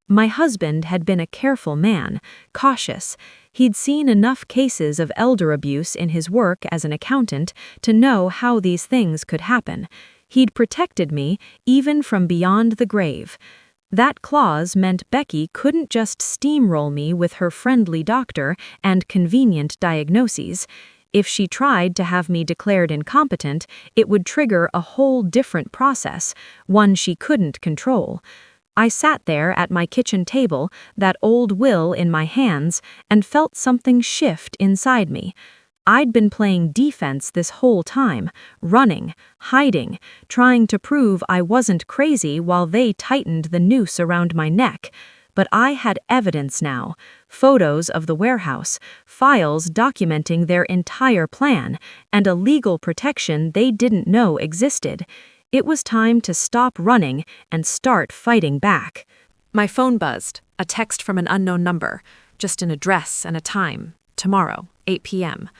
My husband had been a careful man, cautious. He'd seen enough cases of elder abuse in his work as an accountant to know how these things could happen. He'd protected me even from beyond the grave. That clause meant Becky couldn't just steamroll me with her friendly doctor and convenient diagnoses. If she tried to have me declared incompetent, it would trigger a whole different process, one she couldn't control. I sat there at my kitchen table, that old will in my hands, and felt something shift inside me. I'd been playing defense this whole time, running, hiding, trying to prove I wasn't crazy while they tightened the noose around my neck. But I had evidence now, photos of the warehouse, files documenting their entire plan, and a legal protection they didn't know existed. It was time to stop running and start fighting back. My phone buzzed, a text from an unknown number, just an address and a time, tomorrow, 8 p.m.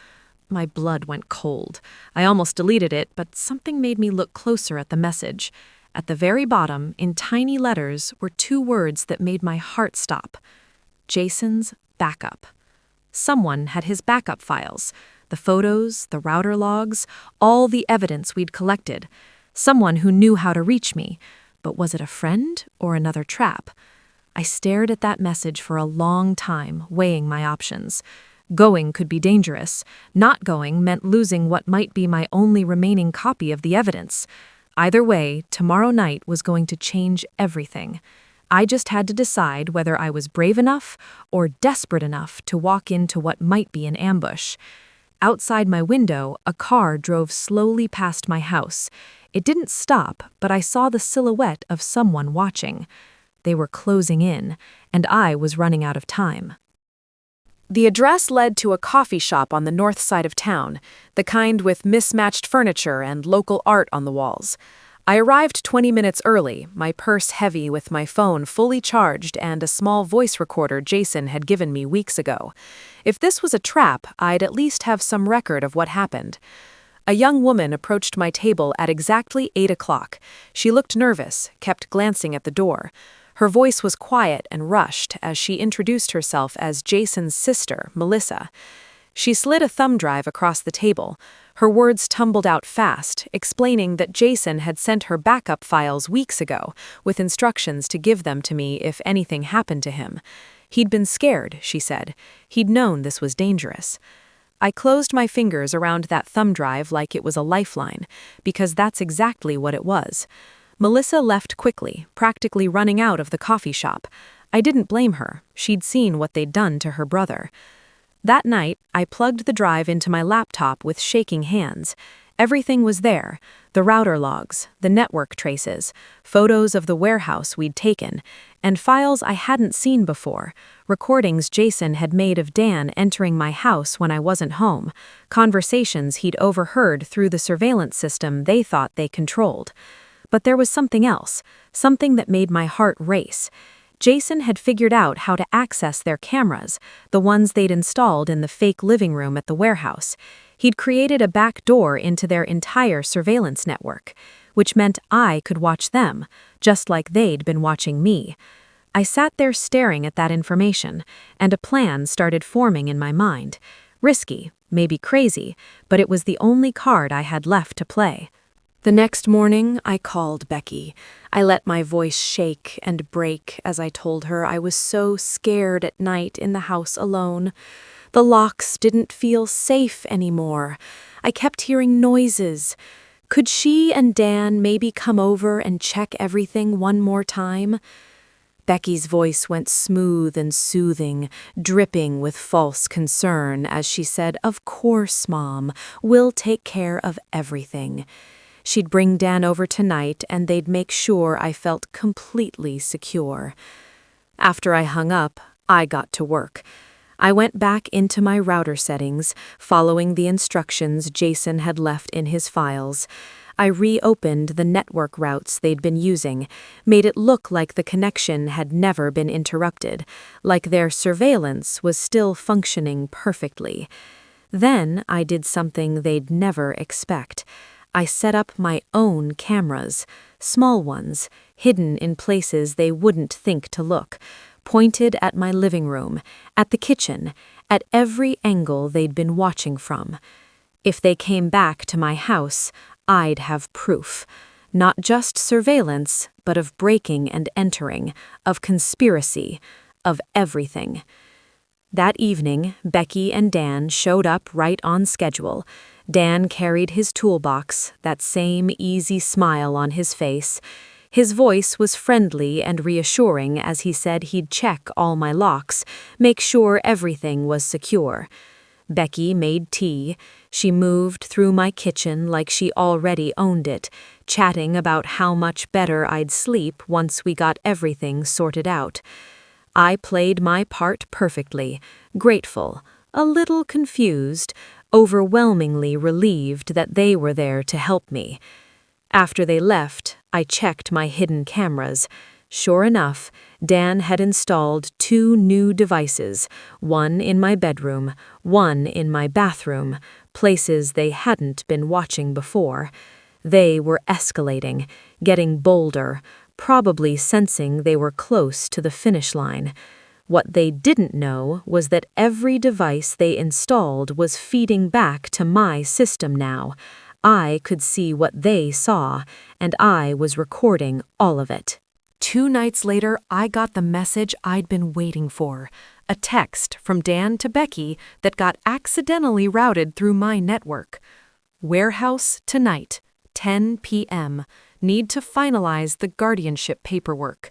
My blood went cold. I almost deleted it, but something made me look closer at the message. At the very bottom, in tiny letters, were 2 words that made my heart stop. Jason's backup. Someone had his backup files, the photos, the router logs, all the evidence we'd collected. Someone who knew how to reach me, but was it a friend or another trap? I stared at that message for a long time, weighing my options. Going could be dangerous. Not going meant losing what might be my only remaining copy of the evidence. Either way, tomorrow night was going to change everything. I just had to decide whether I was brave enough or desperate enough to walk into what might be an ambush. Outside my window, a car drove slowly past my house. It didn't stop, but I saw the silhouette of someone watching. They were closing in, and I was running out of time. The address led to a coffee shop on the north side of town, the kind with mismatched furniture and local art on the walls. I arrived 20 minutes early, my purse heavy with my phone fully charged and a small voice recorder Jason had given me weeks ago. If this was a trap, I'd at least have some record of what happened. A young woman approached my table at exactly 8 o'clock. She looked nervous, kept glancing at the door. Her voice was quiet and rushed as she introduced herself as Jason's sister, Melissa. She slid a thumb drive across the table. Her words tumbled out fast, explaining that Jason had sent her backup files weeks ago, with instructions to give them to me if anything happened to him. He'd been scared, she said. He'd known this was dangerous. I closed my fingers around that thumb drive like it was a lifeline, because that's exactly what it was. Melissa left quickly, practically running out of the coffee shop. I didn't blame her. She'd seen what they'd done to her brother. That night, I plugged the drive into my laptop with shaking hands. Everything was there: the router logs, the network traces, photos of the warehouse we'd taken, and files I hadn't seen before, recordings Jason had made of Dan entering my house when I wasn't home, conversations he'd overheard through the surveillance system they thought they controlled. But there was something else, something that made my heart race. Jason had figured out how to access their cameras, the ones they'd installed in the fake living room at the warehouse. He'd created a back door into their entire surveillance network, which meant I could watch them, just like they'd been watching me. I sat there staring at that information, and a plan started forming in my mind. Risky, maybe crazy, but it was the only card I had left to play. The next morning, I called Becky. I let my voice shake and break as I told her I was so scared at night in the house alone. The locks didn't feel safe anymore. I kept hearing noises. Could she and Dan maybe come over and check everything one more time? Becky's voice went smooth and soothing, dripping with false concern as she said, "Of course, Mom, we'll take care of everything." She'd bring Dan over tonight and they'd make sure I felt completely secure. After I hung up, I got to work. I went back into my router settings, following the instructions Jason had left in his files. I reopened the network routes they'd been using, made it look like the connection had never been interrupted, like their surveillance was still functioning perfectly. Then I did something they'd never expect. I set up my own cameras, small ones, hidden in places they wouldn't think to look, pointed at my living room, at the kitchen, at every angle they'd been watching from. If they came back to my house, I'd have proof. Not just surveillance, but of breaking and entering, of conspiracy, of everything. That evening, Becky and Dan showed up right on schedule. Dan carried his toolbox, that same easy smile on his face. His voice was friendly and reassuring as he said he'd check all my locks, make sure everything was secure. Becky made tea. She moved through my kitchen like she already owned it, chatting about how much better I'd sleep once we got everything sorted out. I played my part perfectly, grateful, a little confused, overwhelmingly relieved that they were there to help me. After they left, I checked my hidden cameras. Sure enough, Dan had installed 2 new devices, one in my bedroom, one in my bathroom, places they hadn't been watching before. They were escalating, getting bolder, probably sensing they were close to the finish line. What they didn't know was that every device they installed was feeding back to my system now. I could see what they saw, and I was recording all of it. 2 nights later, I got the message I'd been waiting for. A text from Dan to Becky that got accidentally routed through my network. Warehouse tonight, 10 p.m. Need to finalize the guardianship paperwork.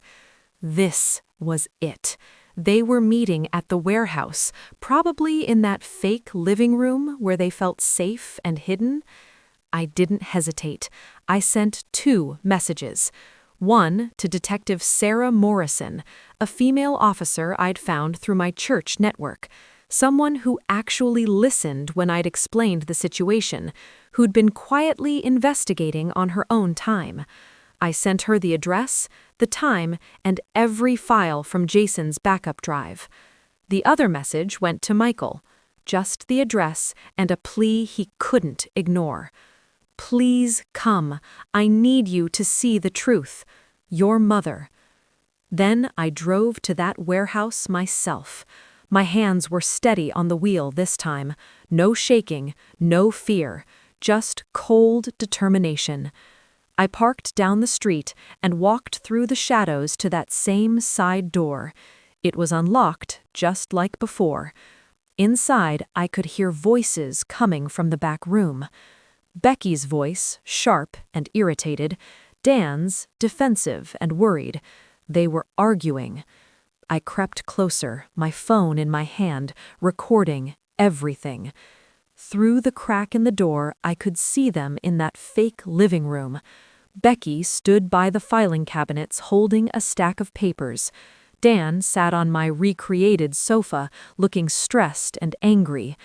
This was it. They were meeting at the warehouse, probably in that fake living room where they felt safe and hidden. I didn't hesitate. I sent 2 messages. One to Detective Sarah Morrison, a female officer I'd found through my church network, someone who actually listened when I'd explained the situation, who'd been quietly investigating on her own time. I sent her the address, the time, and every file from Jason's backup drive. The other message went to Michael, just the address and a plea he couldn't ignore. "Please come. I need you to see the truth. Your mother." Then I drove to that warehouse myself. My hands were steady on the wheel this time. No shaking, no fear, just cold determination. I parked down the street and walked through the shadows to that same side door. It was unlocked, just like before. Inside, I could hear voices coming from the back room. Becky's voice, sharp and irritated. Dan's, defensive and worried. They were arguing. I crept closer, my phone in my hand, recording everything. Through the crack in the door, I could see them in that fake living room. Becky stood by the filing cabinets holding a stack of papers. Dan sat on my recreated sofa, looking stressed and angry.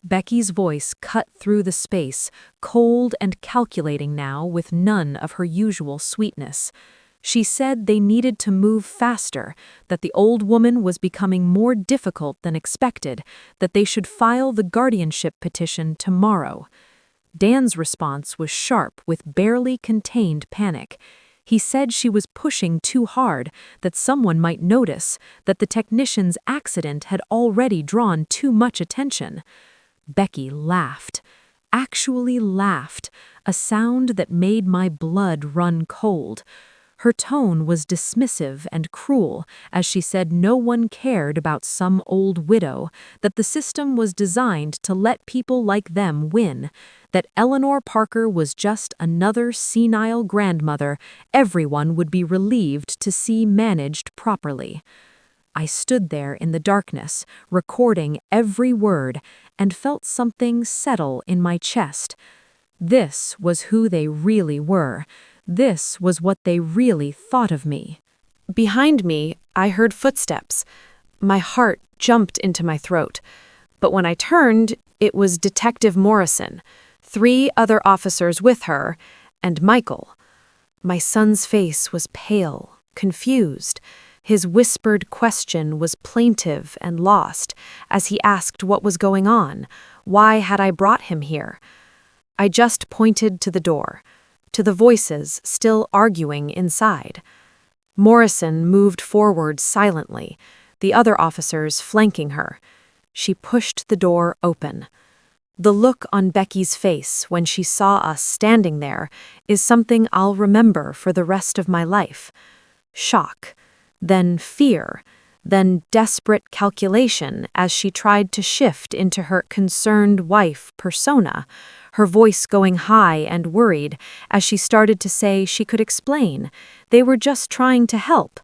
Becky's voice cut through the space, cold and calculating now with none of her usual sweetness. She said they needed to move faster, that the old woman was becoming more difficult than expected, that they should file the guardianship petition tomorrow. Dan's response was sharp with barely contained panic. He said she was pushing too hard, that someone might notice, that the technician's accident had already drawn too much attention. Becky laughed. Actually laughed, a sound that made my blood run cold. Her tone was dismissive and cruel as she said no one cared about some old widow, that the system was designed to let people like them win, that Eleanor Parker was just another senile grandmother everyone would be relieved to see managed properly. I stood there in the darkness, recording every word, and felt something settle in my chest. This was who they really were. This was what they really thought of me. Behind me, I heard footsteps. My heart jumped into my throat. But when I turned, it was Detective Morrison, 3 other officers with her, and Michael. My son's face was pale, confused. His whispered question was plaintive and lost as he asked what was going on. Why had I brought him here? I just pointed to the door, to the voices still arguing inside. Morrison moved forward silently, the other officers flanking her. She pushed the door open. The look on Becky's face when she saw us standing there is something I'll remember for the rest of my life. Shock, then fear, then desperate calculation as she tried to shift into her concerned wife persona, her voice going high and worried as she started to say she could explain. They were just trying to help.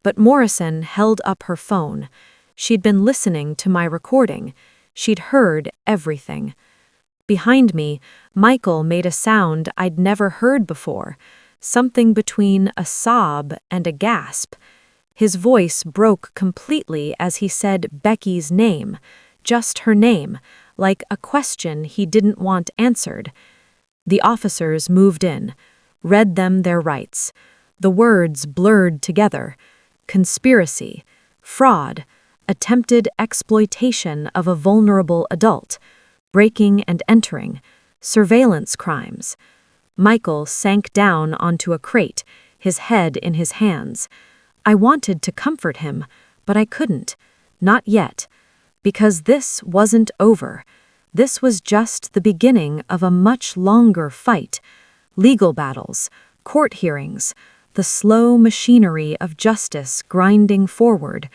But Morrison held up her phone. She'd been listening to my recording. She'd heard everything. Behind me, Michael made a sound I'd never heard before, something between a sob and a gasp. His voice broke completely as he said Becky's name, just her name, like a question he didn't want answered. The officers moved in, read them their rights. The words blurred together. Conspiracy, fraud, attempted exploitation of a vulnerable adult, breaking and entering, surveillance crimes. Michael sank down onto a crate, his head in his hands. I wanted to comfort him, but I couldn't. Not yet. Because this wasn't over. This was just the beginning of a much longer fight. Legal battles, court hearings, the slow machinery of justice grinding forward.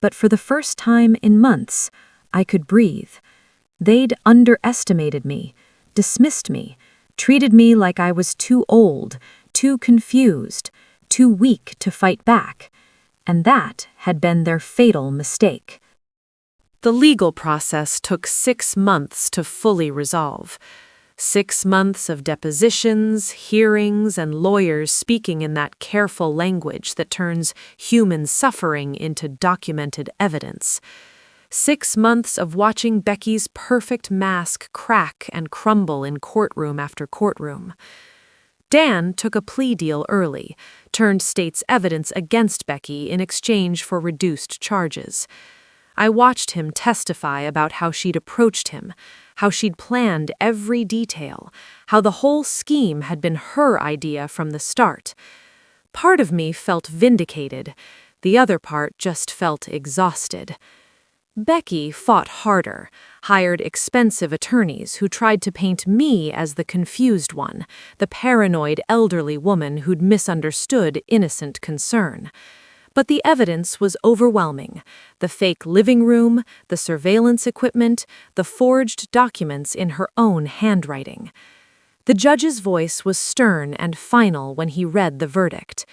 But for the first time in months, I could breathe. They'd underestimated me, dismissed me, treated me like I was too old, too confused, too weak to fight back. And that had been their fatal mistake. The legal process took 6 months to fully resolve. 6 months of depositions, hearings, and lawyers speaking in that careful language that turns human suffering into documented evidence. 6 months of watching Becky's perfect mask crack and crumble in courtroom after courtroom. Dan took a plea deal early, turned state's evidence against Becky in exchange for reduced charges. I watched him testify about how she'd approached him, how she'd planned every detail, how the whole scheme had been her idea from the start. Part of me felt vindicated. The other part just felt exhausted. Becky fought harder, hired expensive attorneys who tried to paint me as the confused one, the paranoid elderly woman who'd misunderstood innocent concern. But the evidence was overwhelming. The fake living room, the surveillance equipment, the forged documents in her own handwriting. The judge's voice was stern and final when he read the verdict.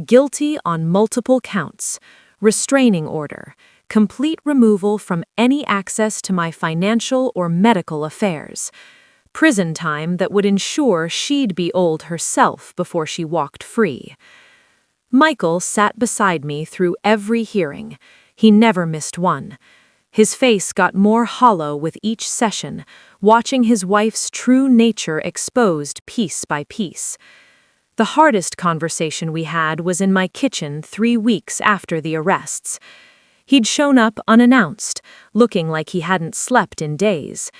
Guilty on multiple counts, restraining order, complete removal from any access to my financial or medical affairs, prison time that would ensure she'd be old herself before she walked free. Michael sat beside me through every hearing. He never missed one. His face got more hollow with each session, watching his wife's true nature exposed piece by piece. The hardest conversation we had was in my kitchen 3 weeks after the arrests. He'd shown up unannounced, looking like he hadn't slept in days.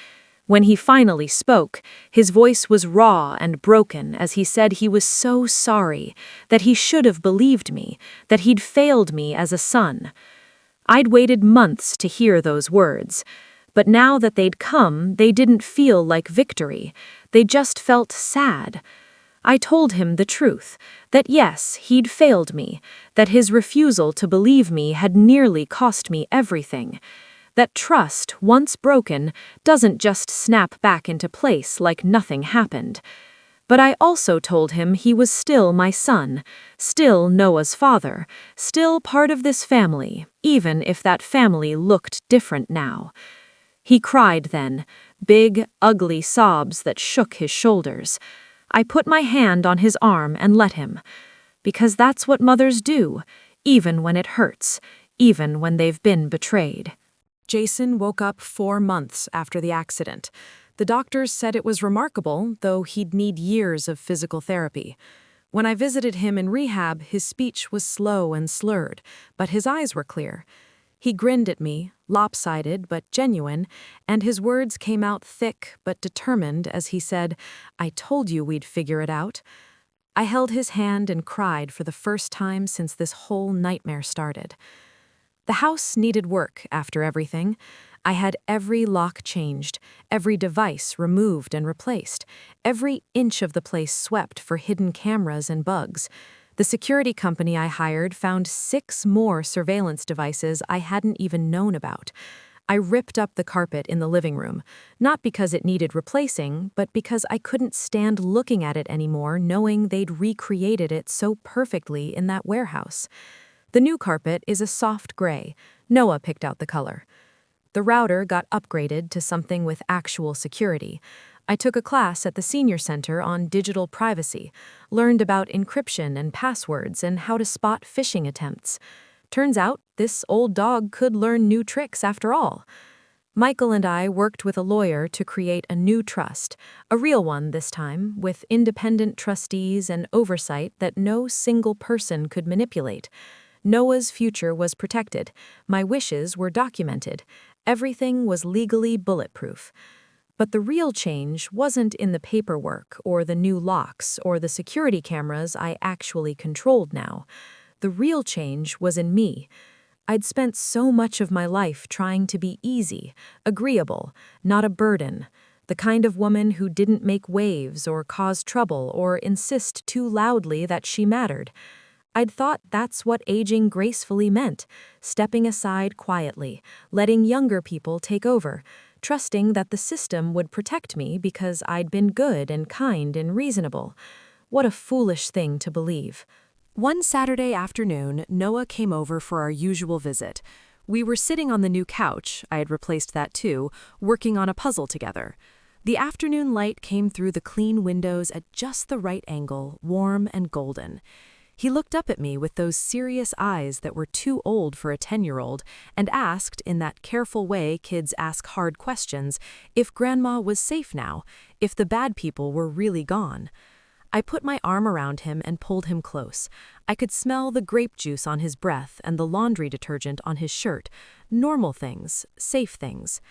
When he finally spoke, his voice was raw and broken as he said he was so sorry, that he should have believed me, that he'd failed me as a son. I'd waited months to hear those words, but now that they'd come, they didn't feel like victory. They just felt sad. I told him the truth, that yes, he'd failed me, that his refusal to believe me had nearly cost me everything, that trust, once broken, doesn't just snap back into place like nothing happened. But I also told him he was still my son, still Noah's father, still part of this family, even if that family looked different now. He cried then, big, ugly sobs that shook his shoulders. I put my hand on his arm and let him, because that's what mothers do, even when it hurts, even when they've been betrayed. Jason woke up 4 months after the accident. The doctors said it was remarkable, though he'd need years of physical therapy. When I visited him in rehab, his speech was slow and slurred, but his eyes were clear. He grinned at me, lopsided but genuine, and his words came out thick but determined as he said, "I told you we'd figure it out." I held his hand and cried for the first time since this whole nightmare started. The house needed work after everything. I had every lock changed, every device removed and replaced, every inch of the place swept for hidden cameras and bugs. The security company I hired found 6 more surveillance devices I hadn't even known about. I ripped up the carpet in the living room, not because it needed replacing, but because I couldn't stand looking at it anymore, knowing they'd recreated it so perfectly in that warehouse. The new carpet is a soft gray. Noah picked out the color. The router got upgraded to something with actual security. I took a class at the senior center on digital privacy, learned about encryption and passwords and how to spot phishing attempts. Turns out, this old dog could learn new tricks after all. Michael and I worked with a lawyer to create a new trust, a real one this time, with independent trustees and oversight that no single person could manipulate. Noah's future was protected. My wishes were documented. Everything was legally bulletproof. But the real change wasn't in the paperwork or the new locks or the security cameras I actually controlled now. The real change was in me. I'd spent so much of my life trying to be easy, agreeable, not a burden, the kind of woman who didn't make waves or cause trouble or insist too loudly that she mattered. I'd thought that's what aging gracefully meant, stepping aside quietly, letting younger people take over, trusting that the system would protect me because I'd been good and kind and reasonable. What a foolish thing to believe. One Saturday afternoon, Noah came over for our usual visit. We were sitting on the new couch, I had replaced that too, working on a puzzle together. The afternoon light came through the clean windows at just the right angle, warm and golden. He looked up at me with those serious eyes that were too old for a 10-year-old and asked, in that careful way kids ask hard questions, if Grandma was safe now, if the bad people were really gone. I put my arm around him and pulled him close. I could smell the grape juice on his breath and the laundry detergent on his shirt. Normal things, safe things.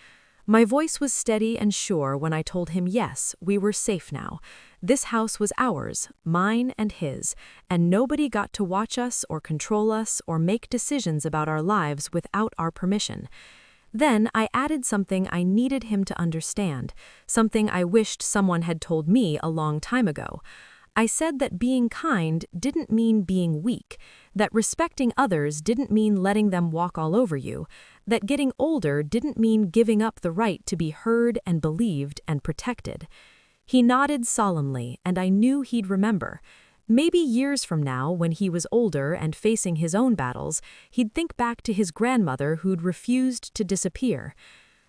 My voice was steady and sure when I told him yes, we were safe now. This house was ours, mine and his, and nobody got to watch us or control us or make decisions about our lives without our permission. Then I added something I needed him to understand, something I wished someone had told me a long time ago. I said that being kind didn't mean being weak, that respecting others didn't mean letting them walk all over you, that getting older didn't mean giving up the right to be heard and believed and protected. He nodded solemnly, and I knew he'd remember. Maybe years from now, when he was older and facing his own battles, he'd think back to his grandmother who'd refused to disappear.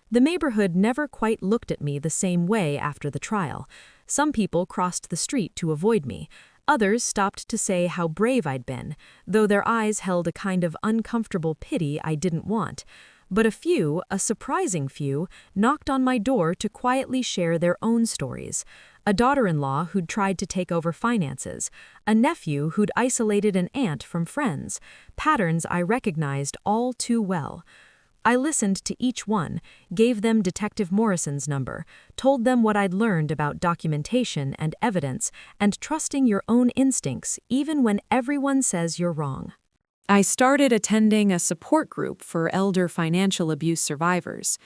The neighborhood never quite looked at me the same way after the trial. Some people crossed the street to avoid me. Others stopped to say how brave I'd been, though their eyes held a kind of uncomfortable pity I didn't want. But a few, a surprising few, knocked on my door to quietly share their own stories. A daughter-in-law who'd tried to take over finances, a nephew who'd isolated an aunt from friends, patterns I recognized all too well. I listened to each one, gave them Detective Morrison's number, told them what I'd learned about documentation and evidence, and trusting your own instincts even when everyone says you're wrong. I started attending a support group for elder financial abuse survivors.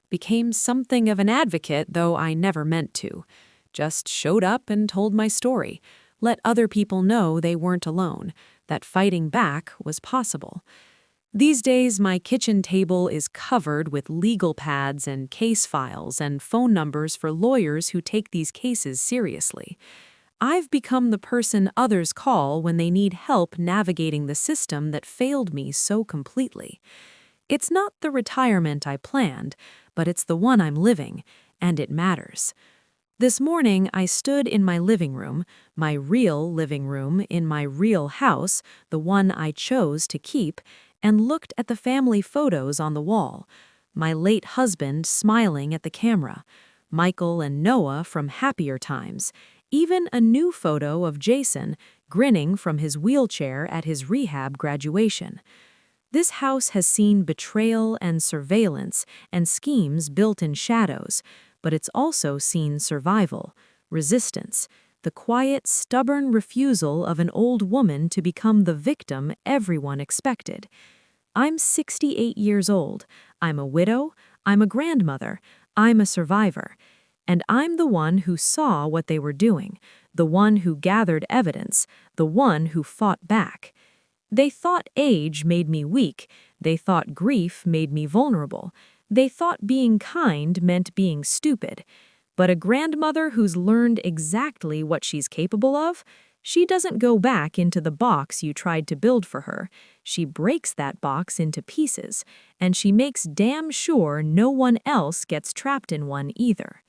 Became something of an advocate, though I never meant to. Just showed up and told my story. Let other people know they weren't alone, that fighting back was possible. These days, my kitchen table is covered with legal pads and case files and phone numbers for lawyers who take these cases seriously. I've become the person others call when they need help navigating the system that failed me so completely. It's not the retirement I planned, but it's the one I'm living, and it matters. This morning, I stood in my living room, my real living room in my real house, the one I chose to keep, and looked at the family photos on the wall. My late husband smiling at the camera, Michael and Noah from happier times, even a new photo of Jason grinning from his wheelchair at his rehab graduation. This house has seen betrayal and surveillance and schemes built in shadows, but it's also seen survival, resistance, the quiet, stubborn refusal of an old woman to become the victim everyone expected. I'm 68 years old. I'm a widow. I'm a grandmother. I'm a survivor. And I'm the one who saw what they were doing, the one who gathered evidence, the one who fought back. They thought age made me weak. They thought grief made me vulnerable. They thought being kind meant being stupid. But a grandmother who's learned exactly what she's capable of, she doesn't go back into the box you tried to build for her. She breaks that box into pieces, and she makes damn sure no one else gets trapped in one either.